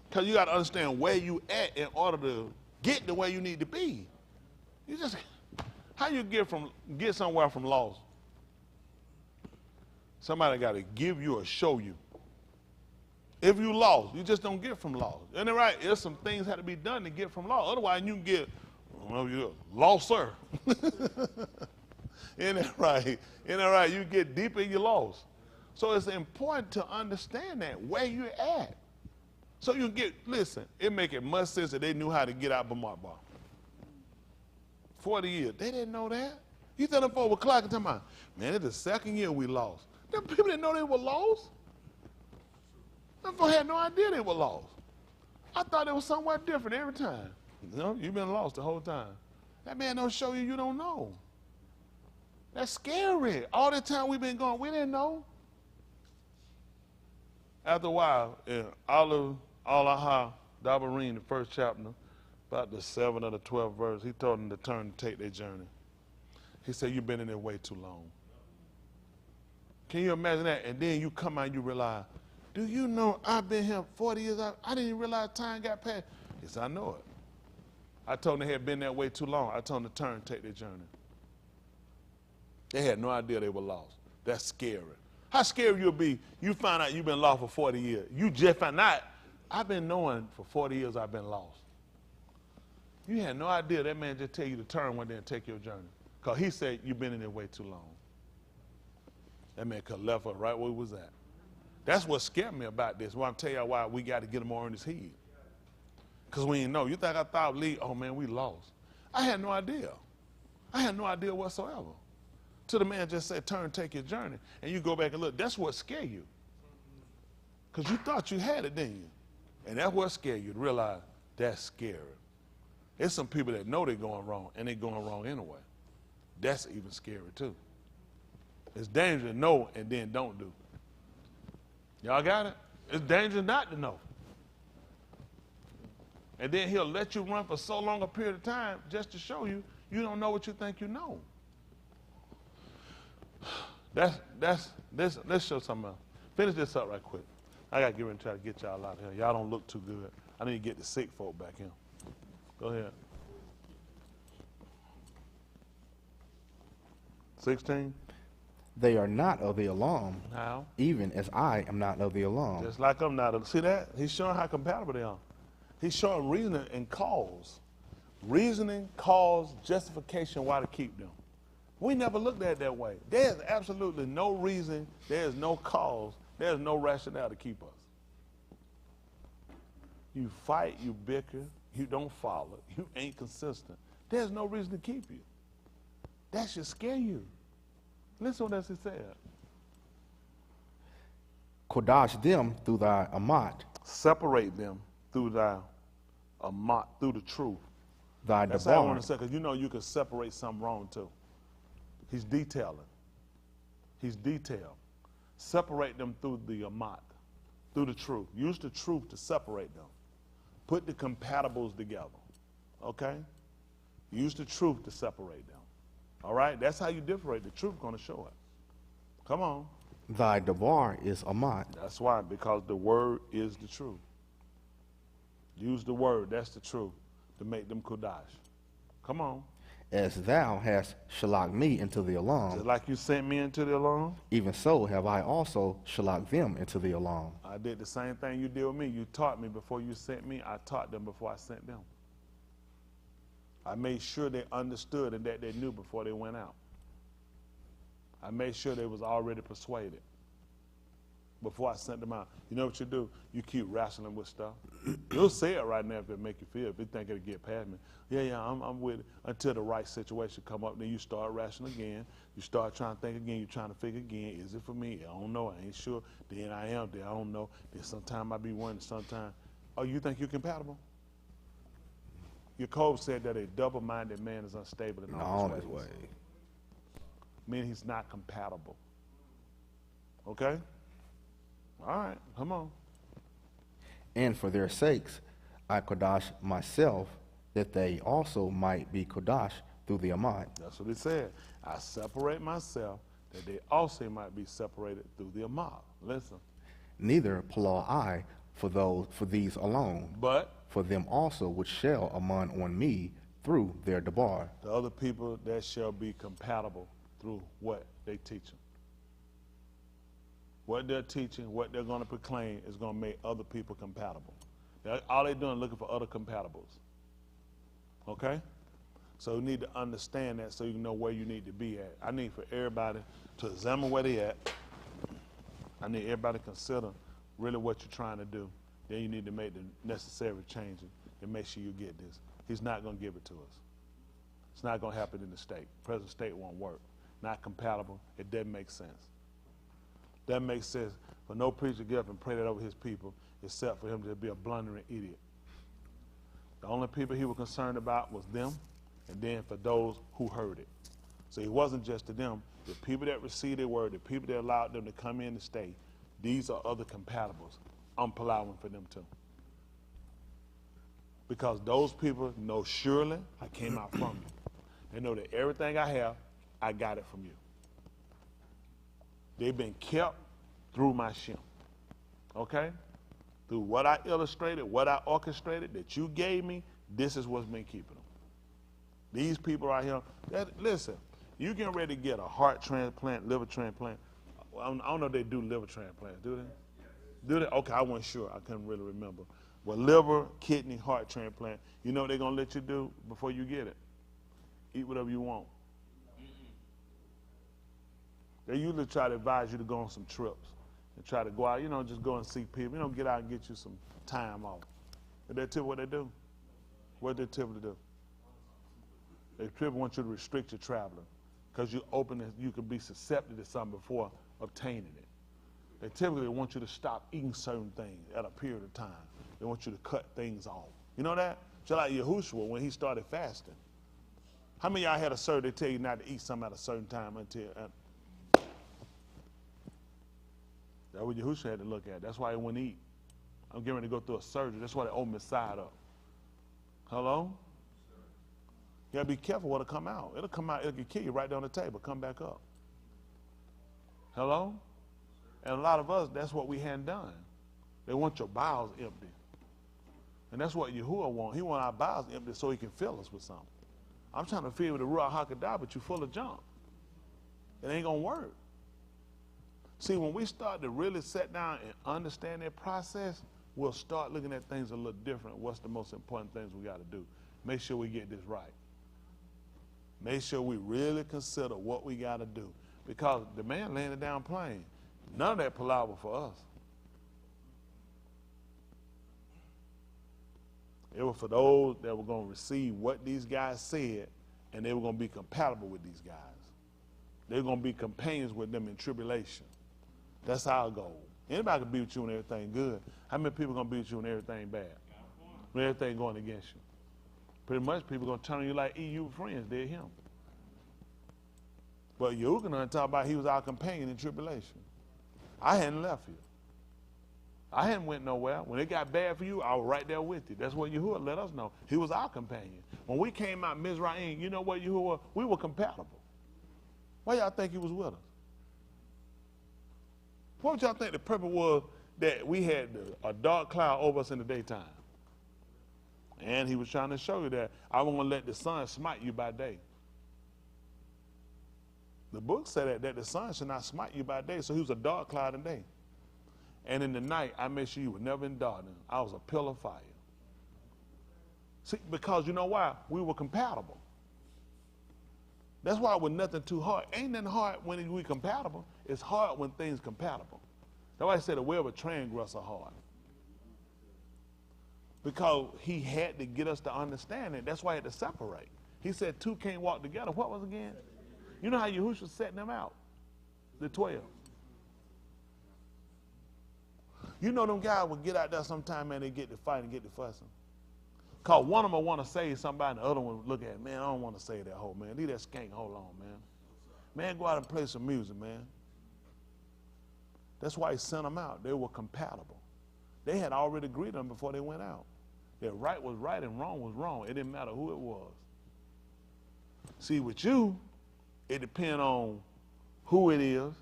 A: Because you got to understand where you at in order to get to where you need to be. You just, how you get somewhere from lost? Somebody got to give you or show you. If you lost, you just don't get from lost. Isn't it right? There's some things that have to be done to get from lost. Otherwise, you can get, well, you're lost, sir. Isn't that right? Isn't that right? You get deeper in your loss. So it's important to understand that, where you're at. So you get, listen, it make it much sense that they knew how to get out Bamar Bar. 40 years. They didn't know that. You tell them folks were clocking talking about, man, it's the second year we lost. Them people didn't know they were lost. Them folks had no idea they were lost. I thought it was somewhere different every time. You know, you've been lost the whole time. That man don't show you don't know. That's scary. All the time we've been going, we didn't know. After a while, in Allah Dabarim, the first chapter, about the 7th or the 12th verse, he told them to turn to take their journey. He said, you've been in there way too long. Can you imagine that? And then you come out and you realize, do you know I've been here 40 years? I didn't even realize time got past. He said, I know it. I told them they had been that way too long. I told them to turn and take their journey. They had no idea they were lost. That's scary. How scary you'll be, you find out you've been lost for 40 years. You just find out, I've been knowing for 40 years I've been lost. You had no idea that man just tell you to turn one day and take your journey. Because he said you've been in there way too long. That man could have left us right where he was at. That's what scared me about this. Well, I'm telling you why we got to get him more in his head. Because we didn't know. You think I thought, oh man, we lost. I had no idea. I had no idea whatsoever. Till the man just said, turn, take your journey. And you go back and look. That's what scared you. Because you thought you had it, didn't you? And that's what scared you to realize that's scary. There's some people that know they're going wrong, and they're going wrong anyway. That's even scary, too. It's dangerous to know and then don't do. Y'all got it? It's dangerous not to know. And then he'll let you run for so long a period of time just to show you you don't know what you think you know. Let's show something else. Finish this up right quick. I got to get ready to try to get y'all out of here. Y'all don't look too good. I need to get the sick folk back in. Go ahead. 16.
B: They are not of the alarm,
A: How?
B: even as I am not of the alarm.
A: Just like I'm not. See that? He's showing how compatible they are. He's showing reasoning and cause. Reasoning, cause, justification why to keep them. We never looked at it that way. There's absolutely no reason, there's no cause, there's no rationale to keep us. You fight, you bicker, you don't follow, you ain't consistent. There's no reason to keep you. That should scare you. Listen what else he said.
B: Kodash them through thy amat,
A: Separate them through thy amat, through the truth.
B: thy
A: That's how I want
B: debar,
A: to say, because you know you can separate something wrong too. He's detailing. He's detailed. Separate them through the amat, through the truth. Use the truth to separate them. Put the compatibles together, okay? Use the truth to separate them, all right? That's how you differentiate. The truth going to show it. Come on.
B: Thy debar is amat.
A: That's why, because the word is the truth. Use the word, that's the truth, to make them kodash. Come on.
B: As thou hast shalak me into the
A: Just
B: alarm,
A: like you sent me into the alarm,
B: even so have I also shalak them into the alarm.
A: I did the same thing you did with me. You taught me before you sent me. I taught them before I sent them. I made sure they understood and that they knew before they went out. I made sure they was already persuaded before I sent them out. You know what you do? You keep wrestling with stuff. You'll say it right now if it make you feel. If you think it'll get past me. Yeah, I'm with it. Until the right situation come up, then you start wrestling again. You start trying to think again. You're trying to figure again. Is it for me? I don't know. I ain't sure. Then I am. Then I don't know. Then sometime I be wondering. Sometime. Oh, you think you're compatible? Your code said that a double-minded man is unstable in all his ways. Meaning he's not compatible. Okay? All right, come on.
B: And for their sakes I kodash myself, that they also might be kodash through the amat.
A: That's what he said. I separate myself, that they also might be separated through the amat. Listen.
B: Neither palaw I for these alone,
A: But
B: for them also which shall amon on me through their debar.
A: the other people that shall be compatible through what they teach them. What they're teaching, what they're going to proclaim is going to make other people compatible. All they're doing is looking for other compatibles. Okay? So you need to understand that so you know where you need to be at. I need for everybody to examine where they at. I need everybody to consider really what you're trying to do. Then you need to make the necessary changes and make sure you get this. He's not going to give it to us. It's not going to happen in the state. Present state won't work. Not compatible. It doesn't make sense. That makes sense for no preacher to get up and pray that over his people except for him to be a blundering idiot. The only people he was concerned about was them and then for those who heard it. So he wasn't just to them. The people that received their word, the people that allowed them to come in and stay, these are other compatibles. I'm allowing for them too. Because those people know surely I came out from you. They know that everything I have, I got it from you. They've been kept through my shim. Okay? Through what I illustrated, what I orchestrated, that you gave me, this is what's been keeping them. These people right here, listen, you getting ready to get a heart transplant, liver transplant. I don't know if they do liver transplants, do they? Do they? Okay, I wasn't sure. I couldn't really remember. Well, liver, kidney, heart transplant, you know what they're going to let you do before you get it? Eat whatever you want. They usually try to advise you to go on some trips and try to go out, just go and see people. Get out and get you some time off. Is that typically what they do? What do they typically do? They typically want you to restrict your traveling because you could be susceptible to something before obtaining it. They typically want you to stop eating certain things at a period of time. They want you to cut things off. You know that? Just like Yahushua when he started fasting. How many of y'all had a surgery, they tell you not to eat something at a certain time until... That's what Yahushua had to look at. That's why he wouldn't eat. I'm getting ready to go through a surgery. That's why they opened his side up. Hello? You gotta be careful what'll come out. It'll come out, it'll kill you right down the table. Come back up. Hello? And a lot of us, that's what we hadn't done. They want your bowels empty. And that's what Yahuwah wants. He wants our bowels empty so he can fill us with something. I'm trying to fill you with the Ruach HaKodah, but you're full of junk. It ain't gonna work. See, when we start to really sit down and understand that process, we'll start looking at things a little different. What's the most important things we got to do? Make sure we get this right. Make sure we really consider what we got to do. Because the man laying it down plain, none of that palaver for us. It was for those that were going to receive what these guys said, and they were going to be compatible with these guys. They were going to be companions with them in tribulation. That's our goal. Anybody can be with you when everything good. How many people going to be with you when everything bad? When everything going against you? Pretty much people going to turn on you like EU friends did him. But Yahuwah talk about he was our companion in tribulation. I hadn't left you. I hadn't went nowhere. When it got bad for you, I was right there with you. That's what Yahuwah let us know. He was our companion. When we came out Mizraim, you know what Yahuwah, we were compatible. Why y'all think he was with us? What would y'all think the purpose was that we had a dark cloud over us in the daytime? And he was trying to show you that I won't let the sun smite you by day. The book said that the sun should not smite you by day, so he was a dark cloud in the day. And in the night, I made sure you were never in darkness. I was a pillar of fire. See, because you know why? We were compatible. That's why it was nothing too hard. Ain't nothing hard when we compatible. It's hard when things compatible. That's why I said the way of a transgressor hard. Because he had to get us to understand it. That's why he had to separate. He said two can't walk together. What was again? You know how Yahushua set them out? The 12. You know them guys would get out there sometime, man, they get to fight and get to fussing. Because one of them will want to save somebody, and the other one will look at it, man, I don't want to save that hoe, man. Leave that skank hold on, man. Man, go out and play some music, man. That's why he sent them out. They were compatible. They had already agreed on them before they went out. That right was right and wrong was wrong. It didn't matter who it was. See, with you, it depends on who it is,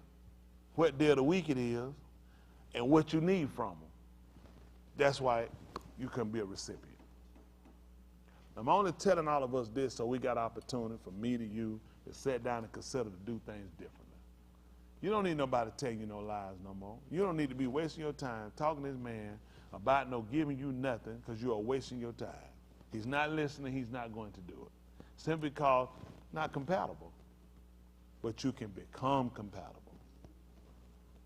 A: what day of the week it is, and what you need from them. That's why you can be a recipient. I'm only telling all of us this so we got opportunity for me to you to sit down and consider to do things differently. You don't need nobody to tell you no lies no more. You don't need to be wasting your time talking to this man about no giving you nothing because you are wasting your time. He's not listening. He's not going to do it. Simply because not compatible. But you can become compatible.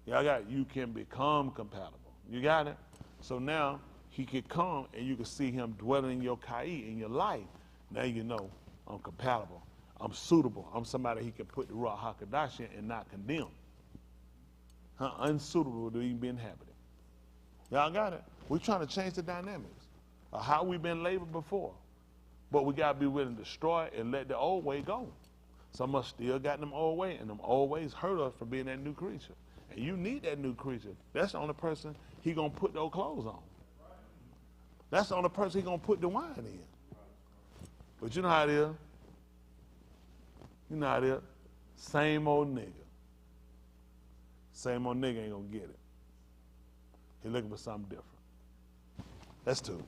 A: Y'all got it? You can become compatible. You got it? So now he can come and you can see him dwelling in your kai, in your life. Now you know I'm compatible. I'm suitable. I'm somebody he can put the Ruach HaKodesh in and not condemn. Unsuitable to even be inhabited. Y'all got it? We're trying to change the dynamics of how we've been labeled before. But we got to be willing to destroy it and let the old way go. Some of us still got them old way, and them old ways hurt us from being that new creature. And you need that new creature. That's the only person he going to put those clothes on. That's the only person he going to put the wine in. But you know how it is? You know how it is? Same old nigga. Same old nigga ain't going to get it. He looking for something different. That's two.